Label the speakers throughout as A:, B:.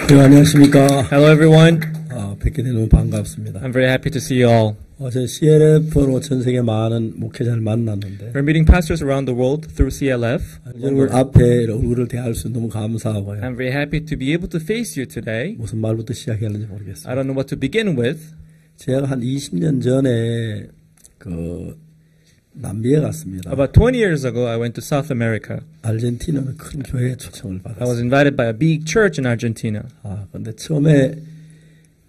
A: 네, 안녕하십니까.
B: Hello, everyone.
A: 뵙게 되 너무 반갑습니다.
B: I'm very happy to see you all.
A: 어제 CLF로 전 세계 많은 목회자를 만났는데
B: We're meeting pastors around the world through CLF.
A: 여러분 앞에 얼굴을 대할 수 너무 감사하고요.
B: I'm very happy to be able to face you today.
A: 무슨 말부터 시작해야 하는지
B: I
A: 모르겠어요.
B: don't know what to begin with.
A: 제가 한 20년 전에 남미에 갔습니다.
B: About 20 years ago, I went to South America.
A: 아르헨티나는 큰 교회에 초청을
B: I was
A: 받았어요.
B: invited by a big church in Argentina.
A: 근데 처음에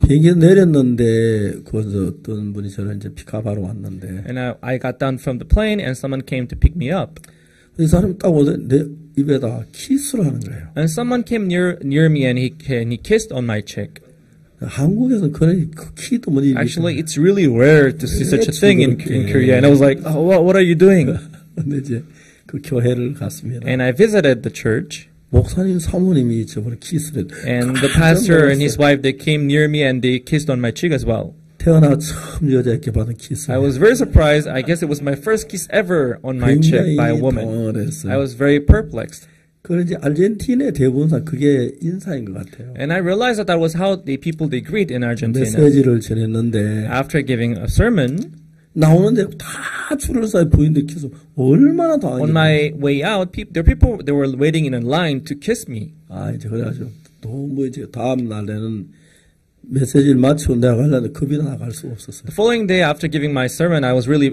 A: 비행기 내렸는데 거기서 어떤 분이 저를 이제 픽업하러 왔는데
B: And I got down from the plane and someone came to pick me up.
A: 이 사람이 딱 오더니 내 입에다 키스를 하는 거예요.
B: And someone came near me and he kissed on my cheek.
A: 한국에서는 그런 키도 못 입니까?
B: Actually, it's really rare to see such a thing in Korea. And I was like, oh, what are you doing?
A: 근데 이제 그 교회를 갔습니다.
B: And I visited the church.
A: 목사님 사모님이 저번에 키스를
B: And the pastor and his wife, they came near me and they kissed on my cheek as well.
A: 태어나 처음 여자에게 받은 키스.
B: I was very surprised. I guess it was my first kiss ever on my cheek by a woman. I was very perplexed.
A: 그런지 아르헨티나의 대부분 그게 인사인 것 같아요.
B: And I realized that that was how the people they greet in Argentina.
A: 메시지를 전했는데
B: After giving a sermon,
A: 나오는데 다 줄을 서요. 부인들 키스 얼마나 다.
B: on my way out, there were people they were waiting in a line to kiss me.
A: 이제 그래가지고 너무 이제 다음 날에는 메시지를 마치고 내가 가려는데 겁이 나갈 수가 없었어요.
B: The following day, after giving my sermon, I was really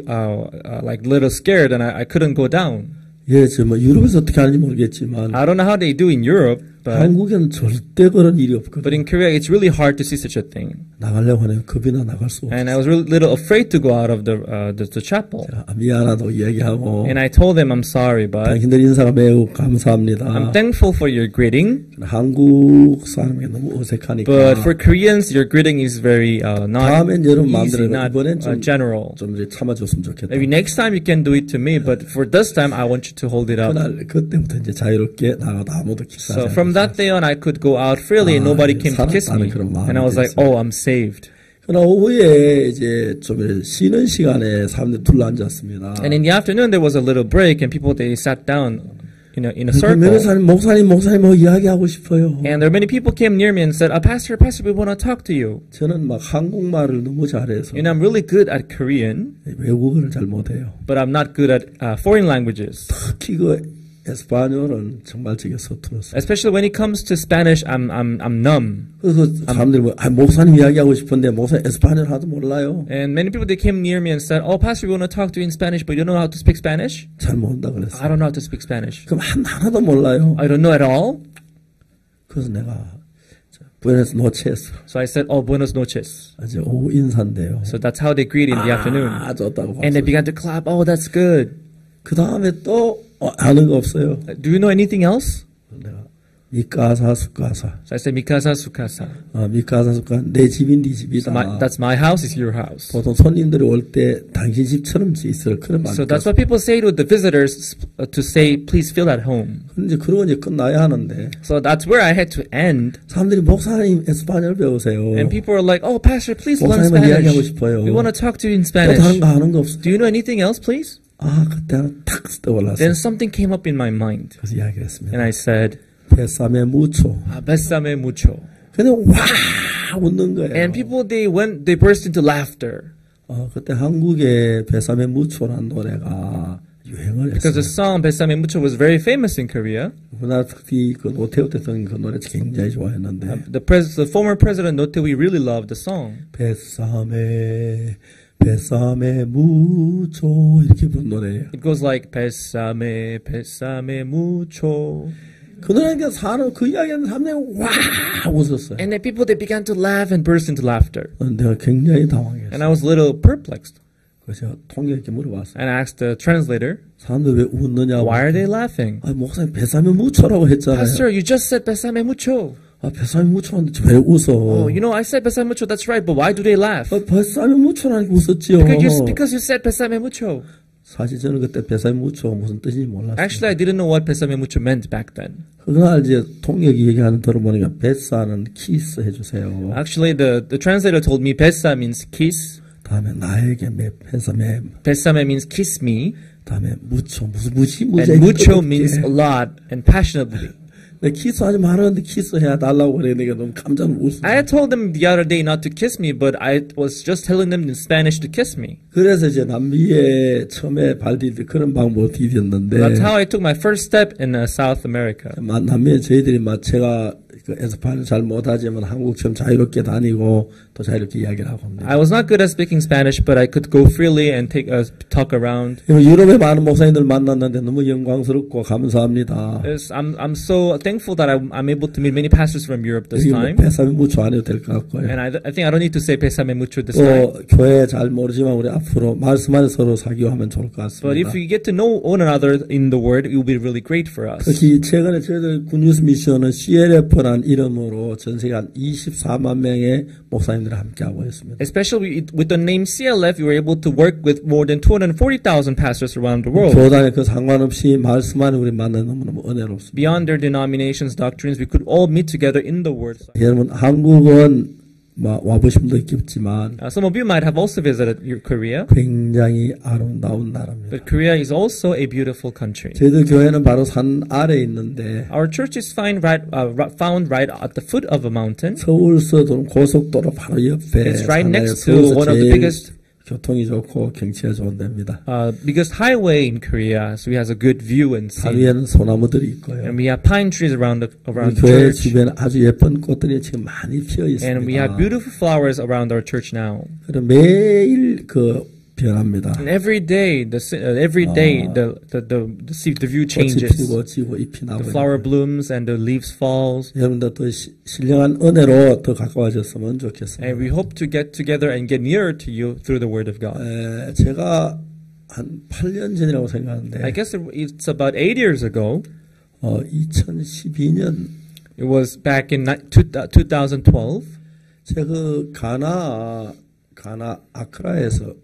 B: like a little scared and I couldn't go down.
A: 예, 유럽에서 어떻게 하는지 모르겠지만
B: I don't know how they do in Europe, but
A: 한국에는 절대 그런 일이 없거든요.
B: in Korea, it's really hard to see such a thing.
A: 나가려고 하네요. 겁이나 나갈 수 없어요.
B: And I was really little afraid to go out of the chapel.
A: 미안하다고 이야기하고
B: And I told them I'm sorry, but
A: 당신들 인사가 매우 감사합니다.
B: I'm thankful for your greeting.
A: 한국 사람이 너무 어색하니까.
B: But for Koreans, your greeting is very not
A: 다음엔 여러분
B: easy,
A: 마음대로
B: not
A: 이번엔
B: general.
A: 좀 이제 참아줬으면 좋겠다.
B: Maybe next time you can do it to me, but for this time, I want you to hold it up.
A: 그때부터 이제 자유롭게 나가도 아무도 키스하지
B: So from that day on, I could go out freely and nobody came to kiss me. And I was like, oh, I'm saved.
A: 그러나 오후에 이제 좀 쉬는 시간에 사람들이 둘러앉았습니다.
B: And in the afternoon, there was a little break and people, they sat down in a circle.
A: 목사님 뭐 이야기하고 싶어요.
B: And there were many people came near me and said, Pastor, we want to talk to you.
A: 저는 막 한국말을 너무 잘해서.
B: And I'm really good at Korean.
A: 외국어를 잘 못해요.
B: But I'm not good at foreign languages.
A: 특히 에스파뇰은 정말 되게 서툴었어요.
B: Especially when it comes to Spanish, I'm numb.
A: 그래서 사람들이 목사님 이야기하고 싶은데 목사님 에스파뇰 하도 몰라요.
B: And many people they came near me and said, "Oh, Pastor, we want to talk to you in Spanish, but you don't know how to speak Spanish."
A: 잘 모른다 그랬어요.
B: I don't know how to speak Spanish.
A: 그럼 하나도 몰라요.
B: I don't know at all.
A: 그래서 내가 Buenas noches.
B: So I said, "Oh, buenos noches."
A: 이제 오후 인사인데요.
B: So that's how they greet in the afternoon.
A: 좋다고.
B: And they began to clap. Oh, that's good.
A: 그 다음에 또 아는 거 없어요.
B: Do you know anything else?
A: 내가 미카사 수카사.
B: So I said, "Mikasa sukasa."
A: 미카사 수카 내 집인 네 집이다.
B: So that's my house, is your house.
A: 보통 손님들이 올 때 당신 집처럼 있을 그런 말.
B: So that's what people say to the visitors to say, "Please feel at home."
A: 그런데 그러고 이제 끝나야 하는데.
B: So that's where I had to end.
A: 사람들이 목사님 에스파뇰 배우세요.
B: And people are like, "Oh, Pastor, please learn
A: 목사님은 이야기하고
B: Spanish.
A: 싶어요.
B: We want to talk to you in
A: 또
B: Spanish.
A: 다른 거 아는 거 없어.
B: Do you know anything else, please?"
A: 그때 탁 떠올랐어요.
B: Then something came up in my mind.
A: 그래서 이야기했습니다.
B: And I said,
A: 베사메 무초.
B: "Bésame mucho."
A: 근데 와 웃는 거예요.
B: And people, they burst into laughter.
A: 그때 한국에 베사메 무초라는 노래가 유행을
B: Because the
A: 했어요.
B: song Bésame mucho was very famous in Korea.
A: 우리나라 특히 그 노태우 대통령이 그 노래 굉장히 좋아했는데.
B: The former president Notewi really loved the song.
A: 베사메 무초 이렇게 부른 노래예요.
B: It goes like Bésame, bésame mucho.
A: 그 노래니까 사람 그 이야기하는 사람들이 와 웃었어요.
B: And then people, they began to laugh and burst into laughter.
A: 내가 굉장히 당황했어요.
B: And I was a little perplexed.
A: 그래서 통역에게 물어봤어요.
B: And I asked the translator,
A: 사람들 왜 웃느냐고.
B: "Why are they laughing?"
A: 목사님 베사메 무초라고 했잖아요.
B: "Pastor, you just said Bésame mucho."
A: 베사메 무초인데 왜 웃어?
B: "Oh, you know, I said Bésame mucho, that's right, but why do they laugh?"
A: 베사메 무초라니까 웃었지요.
B: Because you said Bésame mucho.
A: 사실 저는 그때 베사메 무초가 무슨 뜻인지 몰랐어요.
B: Actually, I didn't know what Bésame mucho meant back then.
A: 그날 이제 통역이 얘기하는 들어보니까 베사는 키스 해주세요.
B: Actually, the translator told me Besa means kiss.
A: 다음에 나에게 베사메.
B: Bésame means kiss me.
A: 다음에 무초 무슨
B: And mucho means a lot and passionately.
A: 키스하지 말았는데 키스해야 달라고 그래. 내가 너무 깜짝 놀랐어.
B: I had told them the other day not to kiss me, but I was just telling them in Spanish to kiss me.
A: 그래서 이제 남미에 처음에 발 디딜 그런 방법을 디뎠는데.
B: That's how I took my first step in South America.
A: 남미에 저희들이 제가 에스파뇰 잘 못하지만 한국처럼 자유롭게 다니고 또 자유롭게 이야기를 하고 합니다.
B: I was not good at speaking Spanish, but I could go freely and talk around.
A: 유럽에 많은 목사님들 만났는데 너무 영광스럽고 감사합니다.
B: I'm so thankful that I'm able to meet many pastors from Europe this time.
A: pésame mucho 안 해도 될 것 같고요.
B: And I think I don't need to say pésame mucho this time.
A: 교회 잘 모르지만 우리 앞으로 말씀 안에 서로 사교하면 좋을 것 같습니다.
B: But if we get to know one another in the Word, it will be really great for us.
A: 특히 최근에 저희들 굿뉴스 미션은 CLF라는 이름으로 전 세계 한 24만 명의 목사님들을 함께하고 있습니다.
B: Especially with the name CLF, we were able to work with more than 240,000 pastors around the world.
A: 교단에 그 상관없이 말씀 안에 우리 만나는 너무너무 은혜롭습니다.
B: Beyond their denominations, doctrines, we could all meet together in the Word.
A: 여러분 한국은 와보신 분도 있겠지만
B: some of you might have also visited Korea.
A: 굉장히 아름다운 나라입니다.
B: But Korea is also a beautiful country.
A: 저희들 교회는 바로 산 아래에 있는데
B: Our church is found right at the foot of a mountain.
A: 서울서도는 고속도로 바로 옆에
B: It's right next to one of the biggest
A: 교통이 좋고 경치가 좋은 데입니다.
B: Biggest highway in Korea, so it has a good view and
A: 산 위에는 소나무들이 있고요.
B: And we have pine trees around the
A: 교회
B: church.
A: 주변에 아주 예쁜 꽃들이 지금 많이 피어 있습니다.
B: And we have beautiful flowers around our church now.
A: 그럼 매일 변합니다.
B: And every day the view changes.
A: 꽃이 피고 지고 잎이 나고.
B: The flower blooms and the leaves falls.
A: 여러분들 더 신령한 은혜로 더 가까워졌으면 좋겠습니다.
B: And we hope to get together and get nearer to you through the Word of God.
A: 제가 한 8년 전이라고 생각하는데.
B: I guess it's about 8 years ago.
A: 2012년.
B: It was back in 2012.
A: 제가 가나 아크라에서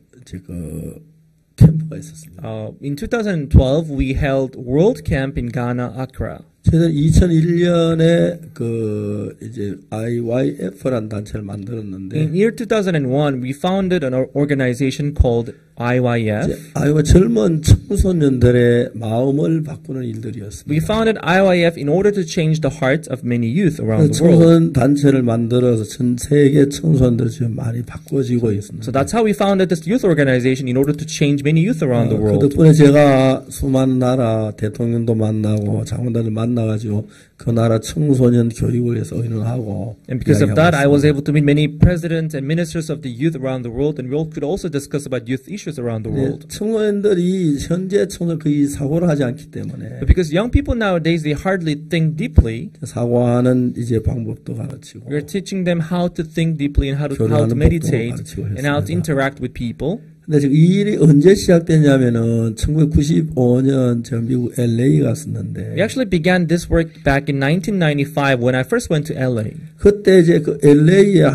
A: 캠프가 있었습니다.
B: In 2012, we held World Camp in Ghana, Accra.
A: 저희는 2001년에 이제 IYF라는 단체를 만들었는데.
B: In year 2001, we founded an organization called IYF.
A: 젊은 청소년들의 마음을 바꾸는 일들이었습니다.
B: We founded IYF in order to change the hearts of many youth around the world.
A: 청소년 단체를 만들어서 전 세계 청소년들 지금 많이 바꿔지고 있습니다.
B: So that's how we founded this youth organization in order to change many youth around the world.
A: 그 덕분에 제가 수많은 나라 대통령도 만나고 장관들을 만나가지고 그 나라 청소년 교육을 위해서 의논하고.
B: And because of that, I was able to meet many presidents and ministers of the youth around the world, and we could also discuss about youth issues around the world.
A: 청소년들이 현재 청소년 거의 사고를 하지 않기 때문에.
B: But because young people nowadays, they hardly think deeply.
A: 사고하는 이제 방법도 가르치고.
B: We're teaching them how to think deeply and how to meditate and how to interact with people.
A: 근데 지금 이 일이 언제 시작됐냐면은 1995년 제가 미국 LA 갔었는데.
B: We actually began this work back in 1995 when I first went to LA.
A: 그때 이제 그 LA에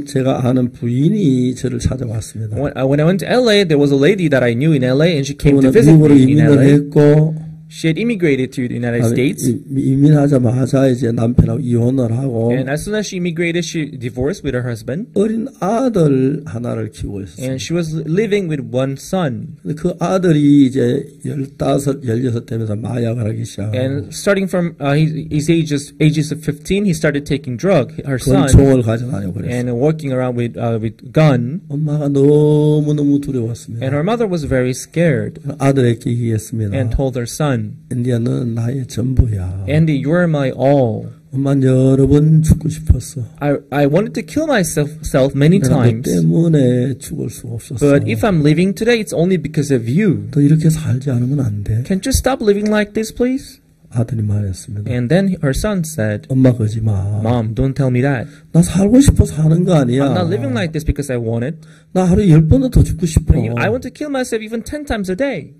A: 제가 아는 부인이 저를 찾아왔습니다.
B: When I went to LA, there was a lady that I knew in LA, and she came to visit
A: 미국으로
B: me in LA.
A: 했고.
B: She had immigrated to the United States.
A: 이민하자마자 이제 남편하고 이혼을 하고.
B: And as soon as she immigrated, she divorced with her husband.
A: 어린 아들 하나를 키우고 있었어요.
B: And she was living with one son.
A: 그 아들이 이제 15, 16 되면서 마약을 하기 시작하고.
B: And starting from his ages of 15, he started taking drug. Her son.
A: 권총을 가져다니고 그랬어요.
B: And walking around with gun.
A: 엄마가 너무 두려웠습니다.
B: And her mother was very scared.
A: 아들에게 얘기했습니다.
B: And told her son.
A: 인디야, 너는 나의 전부야.
B: Andy, you are my all.
A: 엄마는 여러 번 죽고 싶었어.
B: I wanted to kill myself many times.
A: 너 때문에 죽을 수 없었어.
B: But if I'm living today, it's only because of you.
A: 너 이렇게 살지 않으면 안 돼.
B: Can't you stop living like this, please?
A: 아들이 말했습니다.
B: And then her son said,
A: 엄마 그러지 마.
B: Mom, don't tell me that.
A: 나 살고 싶어서 사는 거 아니야.
B: I'm not living like this because I want it.
A: 나 하루에 10번은 더 죽고 싶어.
B: I want to kill myself even 10 times a day.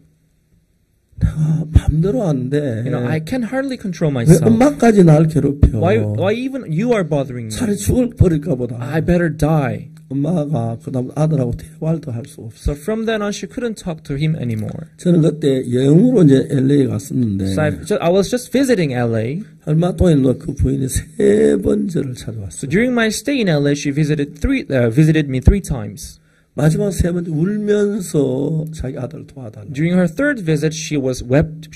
A: 내가 맘대로 안 돼.
B: I can hardly control
A: 왜
B: myself.
A: 엄마까지 날 괴롭혀?
B: Why even you are bothering me?
A: 차라리 죽을 버릴까 보다.
B: I better die.
A: 엄마가 그다음 아들하고 대화도 할 수 없어.
B: So from then on, she couldn't talk to him anymore.
A: 저는 그때 여행으로 이제 LA 갔었는데.
B: So I was just visiting LA.
A: 얼마 동안 그 부인이 3번 저를 찾아왔어요.
B: So during my stay in LA, she visited me 3 times.
A: 마지막 세 번째 울면서 자기 아들 도와달라.
B: During her third visit, she wept,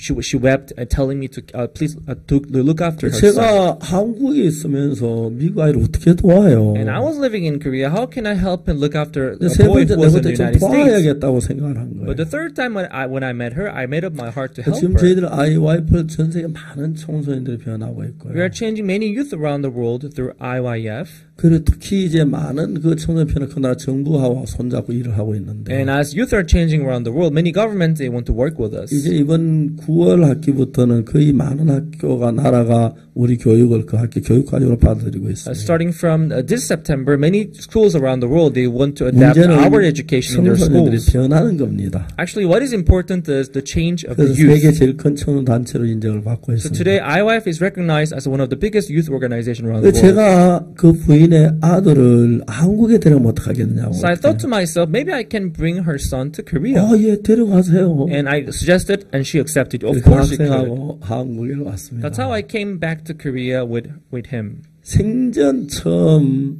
B: telling me to please to look after her son.
A: 제가 한국에 있으면서 미국 아이를 어떻게 도와요?
B: And I was living in Korea. How can I help and look after a
A: 세
B: boy
A: 번째,
B: who
A: 네
B: was in
A: 번째
B: the
A: 좀
B: United States?
A: 도와야겠다고 생각을 한 거예요.
B: But the third time when I met her, I made up my heart to help
A: 지금
B: her.
A: 저희들 IYF 전 세계 많은 청소년들이 변하고 있고요.
B: We are changing many youth around the world through IYF.
A: 그리고 특히 이제 많은 그 청소년 변화 그 나라 정부하고 손잡고 일을 하고 있는데.
B: And as youth are changing around the world, many governments they want to work with us.
A: 이제 이번 9월 학기부터는 거의 많은 학교가 나라가 우리 교육을 그 학교 교육과정으로 받아들이고 있습니다.
B: Starting from this September, many schools around the world they want to adapt our education in their
A: 청소년들이
B: schools.
A: 변하는 겁니다.
B: Actually, what is important is the change of the
A: 그래서 세계
B: youth.
A: 제일 큰 청년 단체로 인정을 받고
B: So
A: 있습니다.
B: today, IYF is recognized as one of the biggest youth organizations around the world.
A: 제가 그 부인의 아들을 한국에 데려가면 어떡하겠느냐고.
B: So I thought to myself, maybe I can bring her son to Korea.
A: 예, 데려가세요.
B: And I suggested, and she accepted. Of
A: 그
B: course, she could.
A: 학생하고 한국에 왔습니다.
B: That's how I came back to Korea with him.
A: 생전 처음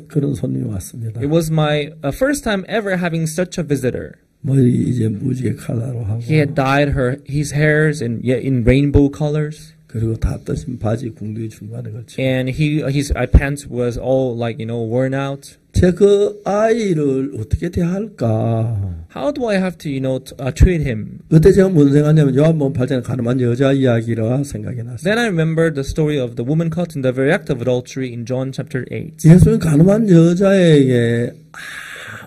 A: 그런 손님이 왔습니다.
B: It was my first time ever having such a visitor.
A: 머리 이제 무지개 컬러로 하고
B: He had dyed his hairs in rainbow colors.
A: 그리고 다 떠진 바지 궁둥이 중간에 걸쳐.
B: And his pants was all like worn out.
A: 제 그 아이를 어떻게 대할까?
B: How do I have to treat him?
A: 그때 제가 뭔 생각하냐면 요한복음 8장에 가늠한 여자 이야기가 생각이 났어요.
B: Then I remembered the story of the woman caught in the very act of adultery in John chapter 8.
A: 예수는 가늠한 여자에게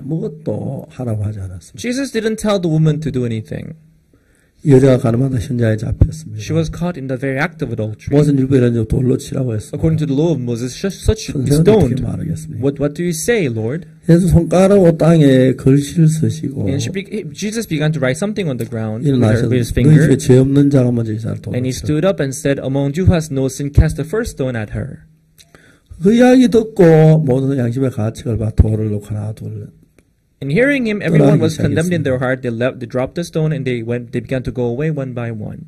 A: 아무것도 하라고 하지 않았습니다.
B: Jesus didn't tell the woman to do anything.
A: 여자가 가늠하다 현장에 잡혔습니다.
B: She was caught in the very act of adultery.
A: 모세일보 이런 적 돌로 치라고 했습니다.
B: According to the law of Moses, such be
A: 선생은 어떻게
B: stoned.
A: 말하겠습니까?
B: What do you say, Lord?
A: 그래서 손가락으로 땅에 글씨를 쓰시고
B: And Jesus began to write something on the ground
A: 일어나셔서
B: with his
A: 너희
B: finger.
A: 중에 죄 없는 자가 먼저 이 자를
B: And he
A: 돌로
B: stood up and said, Among you who has no sin, cast the first stone at her.
A: 그 이야기 듣고 모든 양심의 가책을 봐 돌을 놓고 하나 둘.
B: And hearing him, everyone was condemned in their heart. They dropped the stone and they began to go away one by one.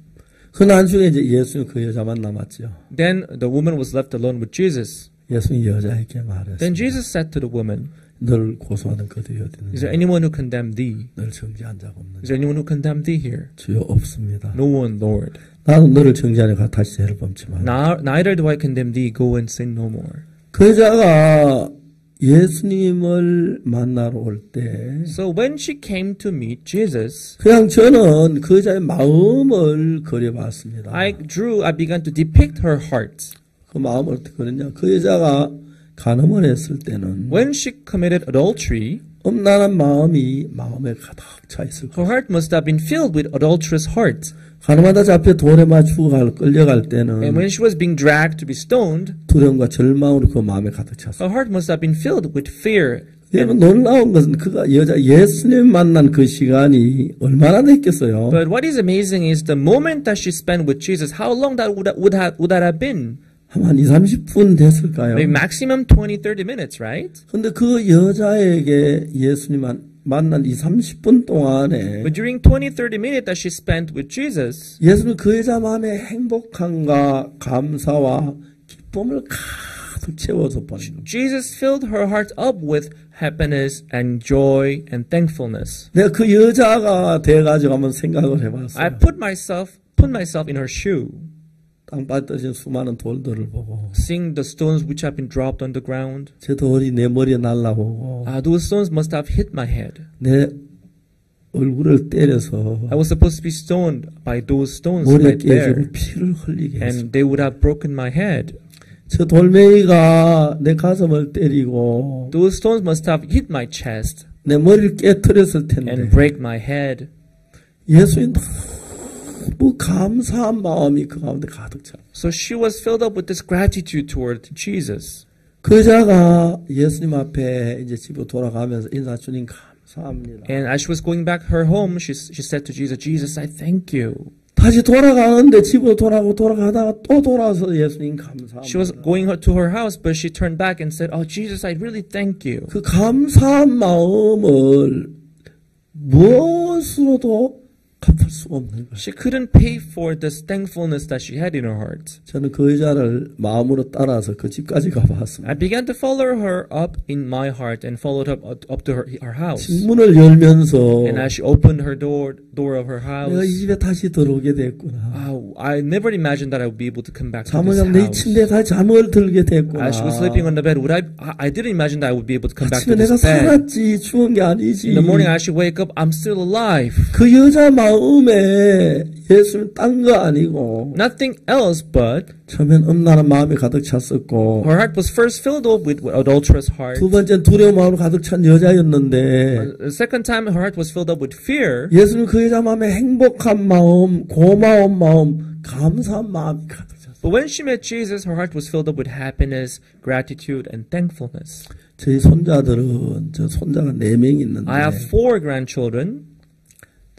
A: 그 나중에 이제 예수는 그 여자만 남았죠.
B: Then the woman was left alone with Jesus.
A: 예수는 여자에게
B: Then
A: 말했습니다.
B: Jesus said to the woman,
A: 너를 고소하는 그들이 어디
B: Is there
A: 있느냐?
B: anyone who condemned thee?
A: 너를 정죄한 자가 없느냐?
B: Is there anyone who condemned thee here?
A: 주여 없습니다.
B: No one, Lord.
A: 나도 너를 정죄하니까 다시 죄를 범치 말라.
B: Neither do I condemn thee. Go and sin no more.
A: 그 여자가 예수님을 만나러 올 때
B: So when she came to meet Jesus,
A: 그냥 저는 그 여자의 마음을 그려봤습니다.
B: I began to depict her heart.
A: 그 마음을 어떻게 그렸냐? 그 여자가 간음을 했을 때는
B: When she committed adultery,
A: 음란한 마음이 마음에 가득 차 있을
B: her
A: 거예요.
B: heart must have been filled with adulterous heart.
A: 간음하다 잡혀 돌에 맞추고 끌려갈 때는
B: And when she was being dragged to be stoned,
A: 두려움과 절망으로 그 마음에 가득 찼어요.
B: her heart must have been filled with fear.
A: 여러분 놀라운 것은 그가 여자 예수님 만난 그 시간이 얼마나 됐겠어요?
B: But what is amazing is the moment that she spent with Jesus, how long that would that have been?
A: 한 20-30분 됐을까요?
B: Maybe maximum 20-30 minutes, right?
A: 근데 그 여자에게 예수님 만난 30분 동안에
B: But during 20-30 minutes that she spent with Jesus,
A: 예수는 그 여자 마음에 행복함과 감사와 기쁨을 가득 채워서 보는 겁니다.
B: Jesus filled her heart up with happiness and joy and thankfulness.
A: 내가 그 여자가 돼가지고 한번 생각을
B: I
A: 해봤어요.
B: put myself in her shoe,
A: 땅바닥에 떨어진 수많은 돌들을 보고
B: seeing the stones which have been dropped on the ground.
A: 저 돌이 내 머리에 날라오고
B: Those stones must have hit my head.
A: 내 얼굴을 때려서
B: I was supposed to be stoned by those stones
A: 머리에
B: right there,
A: 깨지고 피를 흘리게 했어.
B: and they would have broken my head.
A: 저 돌멩이가 내 가슴을 때리고
B: Those stones must have hit my chest
A: 내 머리를 깨트렸을 텐데
B: and break my head.
A: 예수님 너무 감사한 마음이 그 가운데 가득 차.
B: So she was filled up with this gratitude toward Jesus.
A: 그 여자가 예수님 앞에 이제 집으로 돌아가면서 인사 주님 감사합니다.
B: And as she was going back her home, she said to Jesus, Jesus, I thank you.
A: 다시 돌아가는데 집으로 돌아가다가 또 돌아서 예수님 감사합니다.
B: She was going to her house, but she turned back and said, Oh, Jesus, I really thank you.
A: 그 감사한 마음을 무엇으로도 갚을 수 없는 거예요.
B: She couldn't pay for this thankfulness that she had in her heart.
A: 저는 그 여자를 마음으로 따라서 그 집까지 가봤습니다.
B: I began to follow her up in my heart and followed her up to her house.
A: 문을 열면서
B: And as she opened her door of her
A: 내가 이
B: house,
A: 집에 다시 들어오게 됐구나.
B: I never imagined that I would be able to come back to this
A: 잠을 내
B: house.
A: 침대에 다시 잠을 들게 됐구나.
B: As she was sleeping on the bed, I didn't imagine that I would be able to come back
A: 아침에
B: to
A: 내가
B: this bed.
A: 살았지 죽은 게 아니지.
B: In the morning, as she wake up, I'm still alive.
A: 그 여자 마음에 예수를 딴 거 아니고
B: Nothing else but
A: 처음엔 음란한 마음이 가득 찼었고
B: her heart was first filled up with adulterous heart.
A: 두 번째는 두려운 마음으로 가득 찬 여자였는데
B: The second time, her heart was filled up with fear.
A: 예수는 그 여자 마음에 행복한 마음, 고마운 마음, 감사한 마음이 가득 찼어요.
B: But when she met Jesus, her heart was filled up with happiness, gratitude, and thankfulness.
A: 저희 손자들은 저 손자가 4명 있는데
B: I have 4 grandchildren,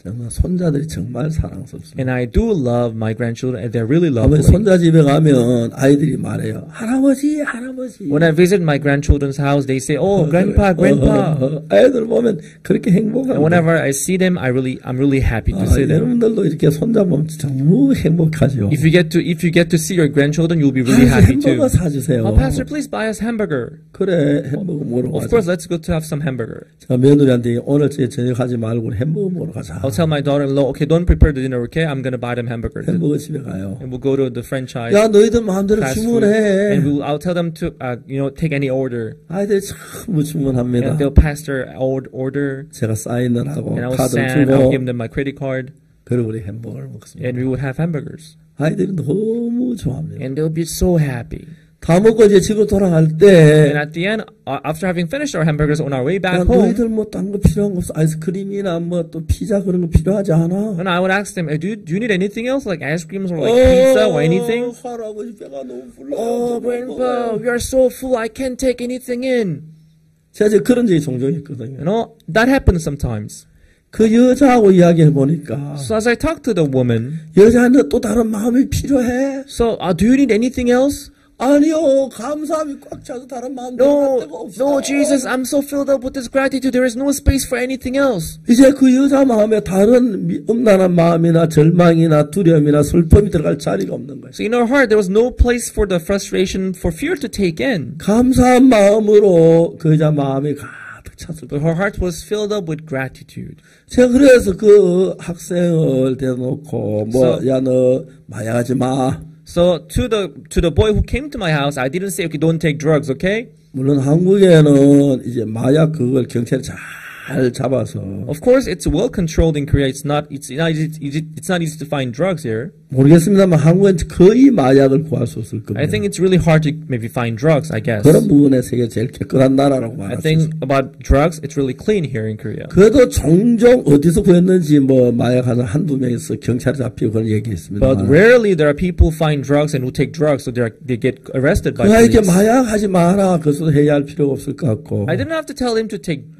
A: 정말 손자들이 정말 사랑스럽습니다.
B: and I do love my grandchildren, and they're really
A: 아버지
B: lovely.
A: 손자 집에 가면 아이들이 말해요. 할아버지, 할아버지.
B: When I visit my grandchildren's house, they say, "Oh, grandpa, grandpa."
A: 아이들 보면 그렇게 행복합니다.
B: And whenever I see them, I'm really happy to see them.
A: 여러분들도 이렇게 손자 보면 너무 행복하죠.
B: If you get to see your grandchildren, you'll be really happy
A: 햄버거
B: too.
A: 사주세요.
B: Oh, Pastor, please buy us hamburger.
A: 그래, 햄버거 먹으러 가자.
B: Of course, let's go to have some hamburger.
A: 자, 며느리한테 오늘 저녁 하지 말고 햄버거 먹으러 가자.
B: I'll tell my daughter-in-law, okay, don't prepare the dinner, okay? I'm gonna buy them hamburgers.
A: 햄버거 집에 가요.
B: And we'll go to the franchise
A: 야, 너희들 마음대로
B: fast food,
A: 주문해.
B: and I'll tell them to, take any order.
A: 아이들이 참 주문합니다.
B: And they'll pass their order,
A: 제가 사인을 하고
B: and I'll
A: 카드를
B: send, I'll give
A: 주고
B: them my credit card,
A: 그리고 우리 햄버거를 먹습니다.
B: and we would have hamburgers.
A: 아이들이 너무 좋아합니다.
B: And they'll be so happy.
A: 다 먹고 이제 집으로 돌아갈
B: And
A: 때
B: at the end, after having finished our hamburgers on our way
A: 야,
B: back home,
A: 너희들 뭐 딴 거 필요한 거 없어? 아이스크림이나 뭐 또 피자 그런 거 필요하지 않아?
B: and I would ask them, do you need anything else, like ice creams or like pizza or anything?
A: 할아버지 배가 너무 불러.
B: Oh, grandpa, we are so full, I can't take anything in.
A: 제가 이제 그런 적이 종종 있거든요.
B: That happens sometimes.
A: 그 여자하고 이야기해 보니까
B: So as I talk to the woman,
A: 여자는 또 다른 마음이 필요해.
B: so do you need anything else?
A: 아니요, 감사함이 꽉 차서 다른 마음 들어갈 데가
B: No,
A: 없어.
B: no, Jesus, I'm so filled up with this gratitude. There is no space for anything else.
A: 이제 그 여자 마음에 다른 음란한 마음이나 절망이나 두려움이나 슬픔이 들어갈 자리가 없는 거예요.
B: So in her heart, there was no place for the frustration, for fear to take in.
A: 감사한 마음으로 그 여자 마음이 가득 찼을
B: But
A: 거예요.
B: her heart was filled up with gratitude.
A: 제가 그래서 그 학생을 대놓고 야 너 마약하지 마.
B: So to the boy who came to my house, I didn't say, okay, don't take drugs, okay?
A: 물론 한국에는 이제 마약 그걸 경찰이 잘 잡아서
B: Of course, it's well controlled in Korea. It's not easy to find drugs here.
A: 모르겠습니다만 한국은 거의 마약을 구할 수 없을 겁니다.
B: I think it's really hard to maybe find drugs, I guess.
A: 그런 부분에 세계 제일 깨끗한 나라라고
B: I
A: 말할 수
B: think
A: 있습니다.
B: about drugs, it's really clean here in Korea.
A: 그래도 종종 어디서 구했는지 뭐 마약하는 한두 명이서 경찰에 잡히고 그런 얘기했습니다.
B: But rarely there are people who find drugs and who take drugs, so they get arrested by
A: 그 아이에게
B: police.
A: 마약하지 마라. 그것도 해야 할 필요가 없을 것 같고.
B: I didn't have to tell him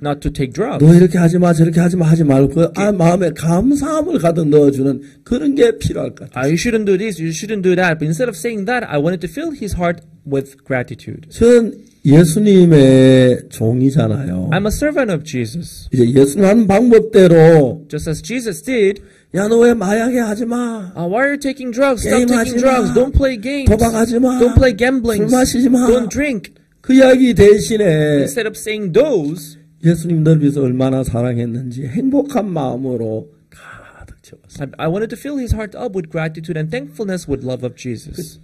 B: not to take drugs.
A: 너 이렇게 하지 마, 저렇게 하지 마, 하지 말고 그 마음에 감사함을 가득 넣어주는 그런 게 필요할 것 같아요.
B: You shouldn't do this, you shouldn't do that. But instead of saying that, I wanted to fill his heart with gratitude.
A: 저는 예수님의 종이잖아요.
B: I'm a servant of Jesus.
A: 이제 예수님 하는 방법대로
B: Just as Jesus did.
A: 야, 너 왜 마약에 하지 마.
B: Why are you taking drugs? Stop
A: 게임하지
B: taking drugs.
A: 마.
B: Don't play games.
A: 도박하지 마.
B: Don't play gambling.
A: 술 마시지 마.
B: Don't drink.
A: 그 이야기 대신에
B: Instead of saying those,
A: 예수님 널 위해서 얼마나 사랑했는지 행복한 마음으로 가득 채웠어요.
B: I wanted to fill his heart up with gratitude and thankfulness with love of Jesus.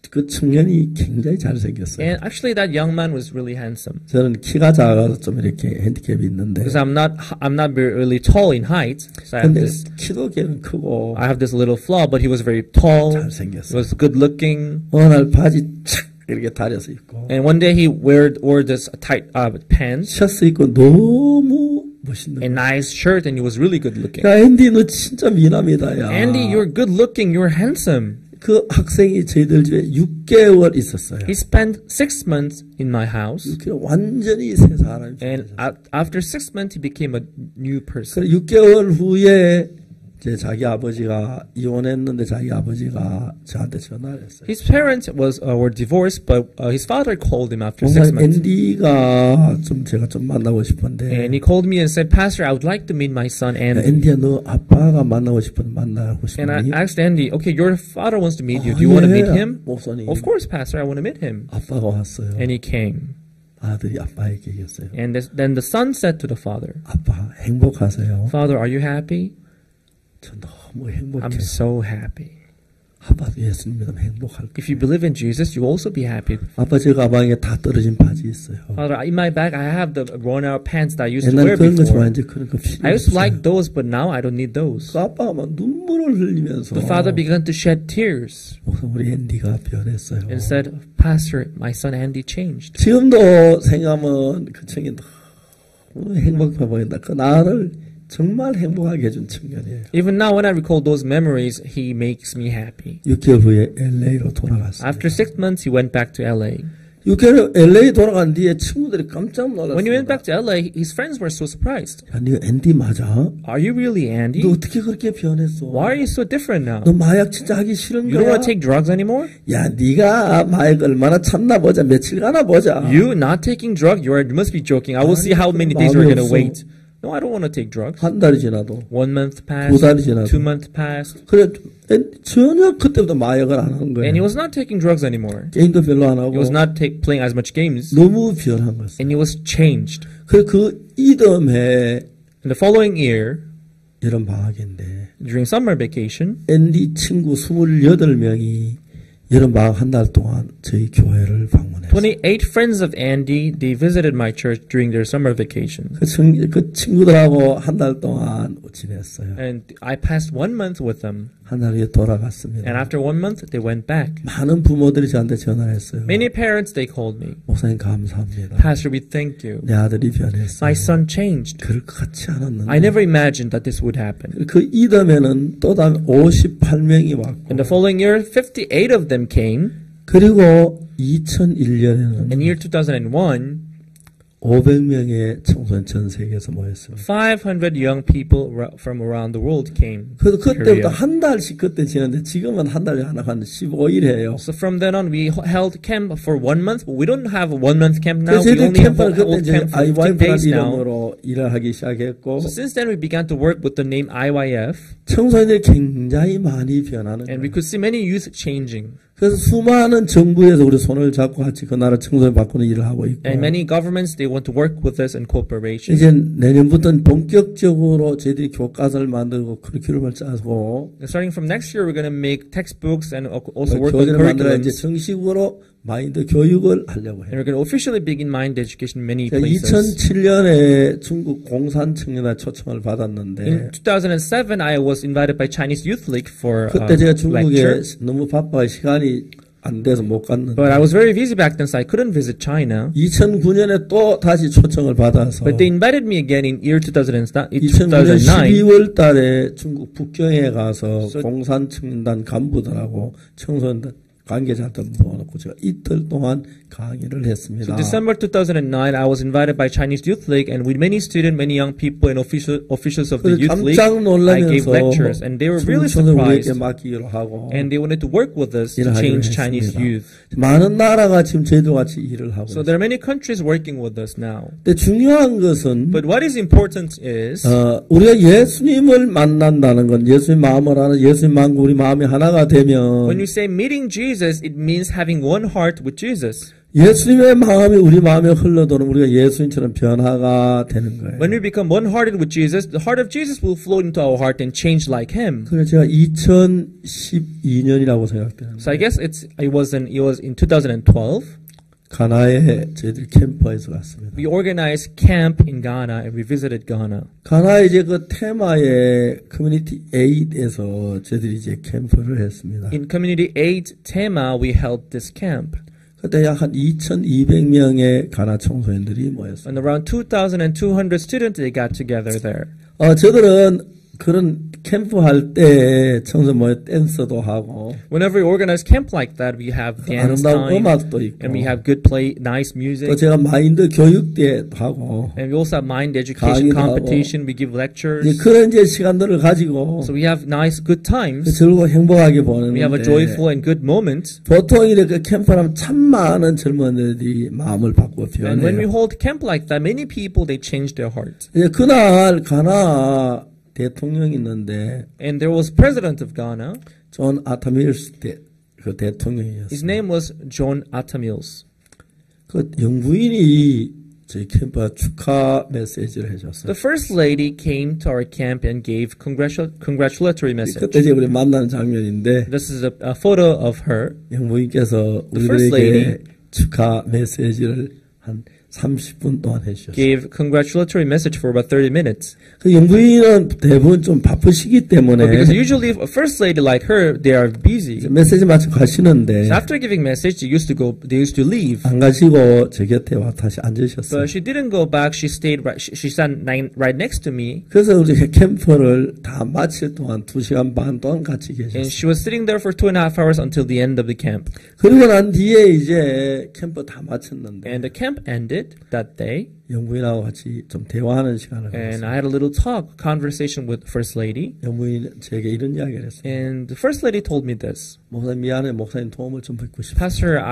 A: 그 청년이 굉장히 잘생겼어요.
B: And actually, that young man was really handsome.
A: 저는 키가 작아서 좀 이렇게 핸디캡이 있는데.
B: Because I'm not very really tall in height. So
A: 근데 키도 걔는 크고.
B: I have this little flaw, but he was very tall.
A: 잘생겼어요.
B: He was good looking.
A: 어느 날 바지 착 이렇게 다려서 입고.
B: And one day he wore this tight pants.
A: 셔츠 입고 너무 멋있는.
B: A nice shirt, and he was really good looking.
A: 야, 앤디 너 진짜 미남이다, 야.
B: Andy, you're good looking. You're handsome.
A: 그 학생이 저희들 집에 6개월 있었어요.
B: He spent 6 months in my house.
A: 6개월 완전히 새 사람이
B: And after 6 months, he became a new person.
A: 그래 6개월 후에 이제 자기 아버지가 이혼했는데 자기 아버지가 저한테 전화를 했어요.
B: His parents were divorced, but his father called him after 6
A: 목사님
B: months.
A: 앤디가 제가 좀 만나고 싶은데
B: And he called me and said, Pastor, I would like to meet my son Andy.
A: 앤디야 너 아빠가 만나고 싶은데 만나고
B: And I
A: 싶니?
B: asked Andy, okay, your father wants to meet you. Do you want to meet him?
A: 목사님
B: Of course, Pastor, I want to meet him.
A: 아빠가 왔어요.
B: And he came.
A: 아들이 아빠에게 얘기했어요.
B: And then the son said to the father,
A: 아빠 행복하세요?
B: Father, are you happy?
A: 저 너무 행복해요.
B: I'm so happy.
A: 아빠도 예수님 믿으면 행복할
B: If
A: 거예요.
B: you believe in Jesus, you'll also be happy.
A: 아빠 제 가방에 다 떨어진 바지 있어요.
B: Father, in my bag, I have the worn-out pants that I used to
A: 옛날에
B: wear
A: 그런 거
B: before.
A: 좋아했는데 그런 거 필요
B: I used to like
A: 없어요.
B: those, but now I don't need those.
A: 그 아빠가 막 눈물을 흘리면서
B: The father began to shed tears
A: 목사 우리 앤디가 변했어요.
B: and said, Pastor, my son Andy changed.
A: 지금도 생각하면 그 청이 너무 행복해 보인다. 그 나를 정말 행복하게 해준 청년이에요.
B: Even now, when I recall those memories, he makes me happy.
A: 6개월 후에 LA로 돌아갔어요.
B: After 6 months, he went back to LA.
A: 6개월 LA 돌아간 뒤에 친구들이 깜짝 놀랐어요.
B: When he went back to LA, his friends were so surprised.
A: 야, 네가 앤디 맞아?
B: Are you really Andy?
A: 너 어떻게 그렇게 변했어?
B: Why are you so different now?
A: 너 마약 진짜 하기 싫은
B: You don't
A: 거야?
B: want to take drugs anymore?
A: 야, 네가 마약 얼마나 참나 보자. 며칠 가나 보자.
B: You not taking drug? You must be joking. I will see how many days you're going to wait. No, I don't want to take drugs.
A: 한 달이 지나도
B: 1 month
A: 두
B: passed.
A: 달이 지나도
B: 2 months passed.
A: 그래 전혀 그때부터 마약을 안 하는 거예요.
B: And he was not taking drugs anymore.
A: 게임도 별로 안
B: He
A: 하고
B: was not playing as much games.
A: 너무 변한 거였어요.
B: And he was changed.
A: 그 이듬해
B: In the following year,
A: 여름 방학인데
B: during summer vacation,
A: 앤디 친구 28명이 여름 방학 한 달 동안 저희 교회를 방문했어요.
B: 28 friends of Andy, they visited my church during their summer vacation.
A: 그 친구들하고 한 달 동안 지냈어요.
B: And I passed 1 month with them.
A: 한 달 후에 돌아갔습니다.
B: And after 1 month, they went back.
A: 많은 부모들이 저한테 전화를 했어요.
B: Many parents, they called me.
A: 목사님 감사합니다.
B: Pastor, we thank you.
A: 내 아들이 변했어요.
B: My son changed.
A: 그럴 것 같지 않았는데.
B: I never imagined that this would happen.
A: 그 이듬해는 또 다른 58명이 왔고
B: In the following year, 58 of them came.
A: 그리고 2001년에는
B: In year 2001,
A: 500명의 청소년 전 세계에서 모였습니다.
B: 500 young people from around the world came.
A: 그래서 그때부터
B: Korea.
A: 한 달씩 그때 지냈는데 지금은 한 달에 하나 한 15일 해요.
B: So from then on, we held camp for 1 month. But we don't have a 1 month camp now.
A: 그래서
B: We
A: 저희들
B: only
A: 캠프를 그때
B: hold
A: 이제
B: camp for 15
A: IYF라는
B: days now.
A: 이름으로 일을 하기 시작했고
B: So since then, we began to work with the name IYF,
A: 청소년들이 굉장히 많이 변하는
B: and we
A: 거예요.
B: could see many youth changing.
A: 그래서 수많은 정부에서 우리 손을 잡고 같이 그 나라 청소년 바꾸는 일을 하고 있고
B: And many governments, they want to work with us in cooperation.
A: 이제 내년부터는 본격적으로 저희들이 교과서를 만들고 커리큘럼을 짜고
B: Starting from next year, we're going to make textbooks and also work on
A: 교재를 만들어 이제
B: curriculums.
A: 정식으로 마인드 교육을 하려고
B: And
A: 해요.
B: we're going to officially begin mind education in many places.
A: 2007년에 중국 공산 청년회 초청을 받았는데
B: In 2007, I was invited by Chinese Youth League for
A: 그때 제가
B: a
A: 중국에
B: lecture.
A: 너무 바빠 시간이 안 돼서 못 갔는데
B: But I was very busy back then, so I couldn't visit China.
A: 2009년에 또 다시 초청을 받아서
B: But they invited me again in year 2009.
A: 2009년 12월 달에 중국 북경에 가서
B: So-
A: 공산 청년단 간부들하고 청소년단 관계자들 모아놓고 제가 이틀 동안 강의를 했습니다.
B: So December 2009, I was invited by Chinese Youth League, and with many students, many young people, and officials of the
A: 그래서
B: Youth League,
A: 깜짝
B: I gave
A: 놀라면서
B: lectures, and they were really
A: 청소년 우리에게
B: surprised,
A: 맡기기로 하고
B: and they wanted to work with us to
A: 일을 하기로
B: change Chinese
A: 했습니다.
B: youth.
A: 많은 나라가 지금 저희들 같이 일을 하고
B: So
A: 있어요.
B: there are many countries working with us now.
A: 근데 중요한 것은
B: But what is important is
A: 우리가 예수님을 만난다는 건 예수님 마음을 하는 예수님 마음과 우리 마음이 하나가 되면
B: when you say meeting Jesus, it means having one heart with Jesus.
A: 예수님의 마음이 우리 마음에 흘러도는 우리가 예수님처럼 변화가 되는 거예요.
B: When we become one-hearted with Jesus, the heart of Jesus will flow into our heart and change like Him.
A: 그래서 제가 2012년이라고 생각되는데
B: So I guess it was in 2012.
A: 가나에 저희들이 캠퍼에서 갔습니다.
B: We organized camp in Ghana and we visited Ghana.
A: 가나에 이제 그 테마의 커뮤니티 8에서 저희들이 이제 캠프를 했습니다.
B: In Community 8 Tema, we held this camp.
A: 그때 약 한 2,200명의 가나 청소년들이 모였어요.
B: And around 2,200 students, they got together there.
A: 저들은 그런 캠프 할 때 청소 뭐 댄서도 하고
B: Whenever we organize camp like that, we have dance
A: 아름다운
B: time,
A: 음악도 있고
B: and we have good play, nice
A: 또
B: music,
A: 제가 마인드 교육대도 하고
B: and we also have mind education
A: 강의도 하고.
B: competition. We give lectures.
A: 이제 그런 이제 시간들을 가지고
B: So we have nice, good times.
A: 즐거워 행복하게
B: We have a
A: 보내는데
B: joyful and good moment.
A: 보통 이렇게 캠프하면 참 많은 젊은이들이 마음을 바꾸어
B: And when we
A: 변해요.
B: hold camp like that, many people, they change their heart.
A: 이제 그날 가나 대통령이 있는데
B: And there was president of Ghana.
A: 존 아타밀스 그
B: His
A: 대통령이었어요.
B: name was John Atta Mills.
A: 그 영부인이 저희 캠프에 축하 메시지를 해줬어요.
B: The first lady came to our camp and gave congratulatory message.
A: 그때 이제 우리 만나는 장면인데
B: This is a photo of her.
A: 영부인께서
B: first
A: 우리들에게
B: lady
A: 축하 메시지를 한 30분 동안 해주셨어요.
B: Gave congratulatory message for about 30 minutes.
A: 그 영부인은 대부분 좀 바쁘시기 때문에
B: But because usually a first lady like her, they are busy.
A: 메시지 마치고 가시는데
B: So after giving message, they used to leave.
A: 안 가시고 제 곁에 와 다시 앉으셨어요.
B: But she didn't go back. She stayed right. She sat right next to me,
A: 그래서 우리 캠프를 다 마칠 동안 2시간 반 동안 같이
B: and
A: 계셨어요.
B: she was sitting there for 2.5 hours until the end of the camp.
A: 그리고 난 뒤에 이제 캠프 다 마쳤는데
B: And the camp ended that day,
A: 영부인하고 같이 좀 대화하는 시간을
B: and
A: 가졌어요.
B: I had a little conversation with First Lady.
A: 영부인 제게 이런 이야기를 했어요.
B: And the First Lady told me this.
A: 목사님 미안해, 목사님 도움을 좀 받고 싶어요.
B: Pastor,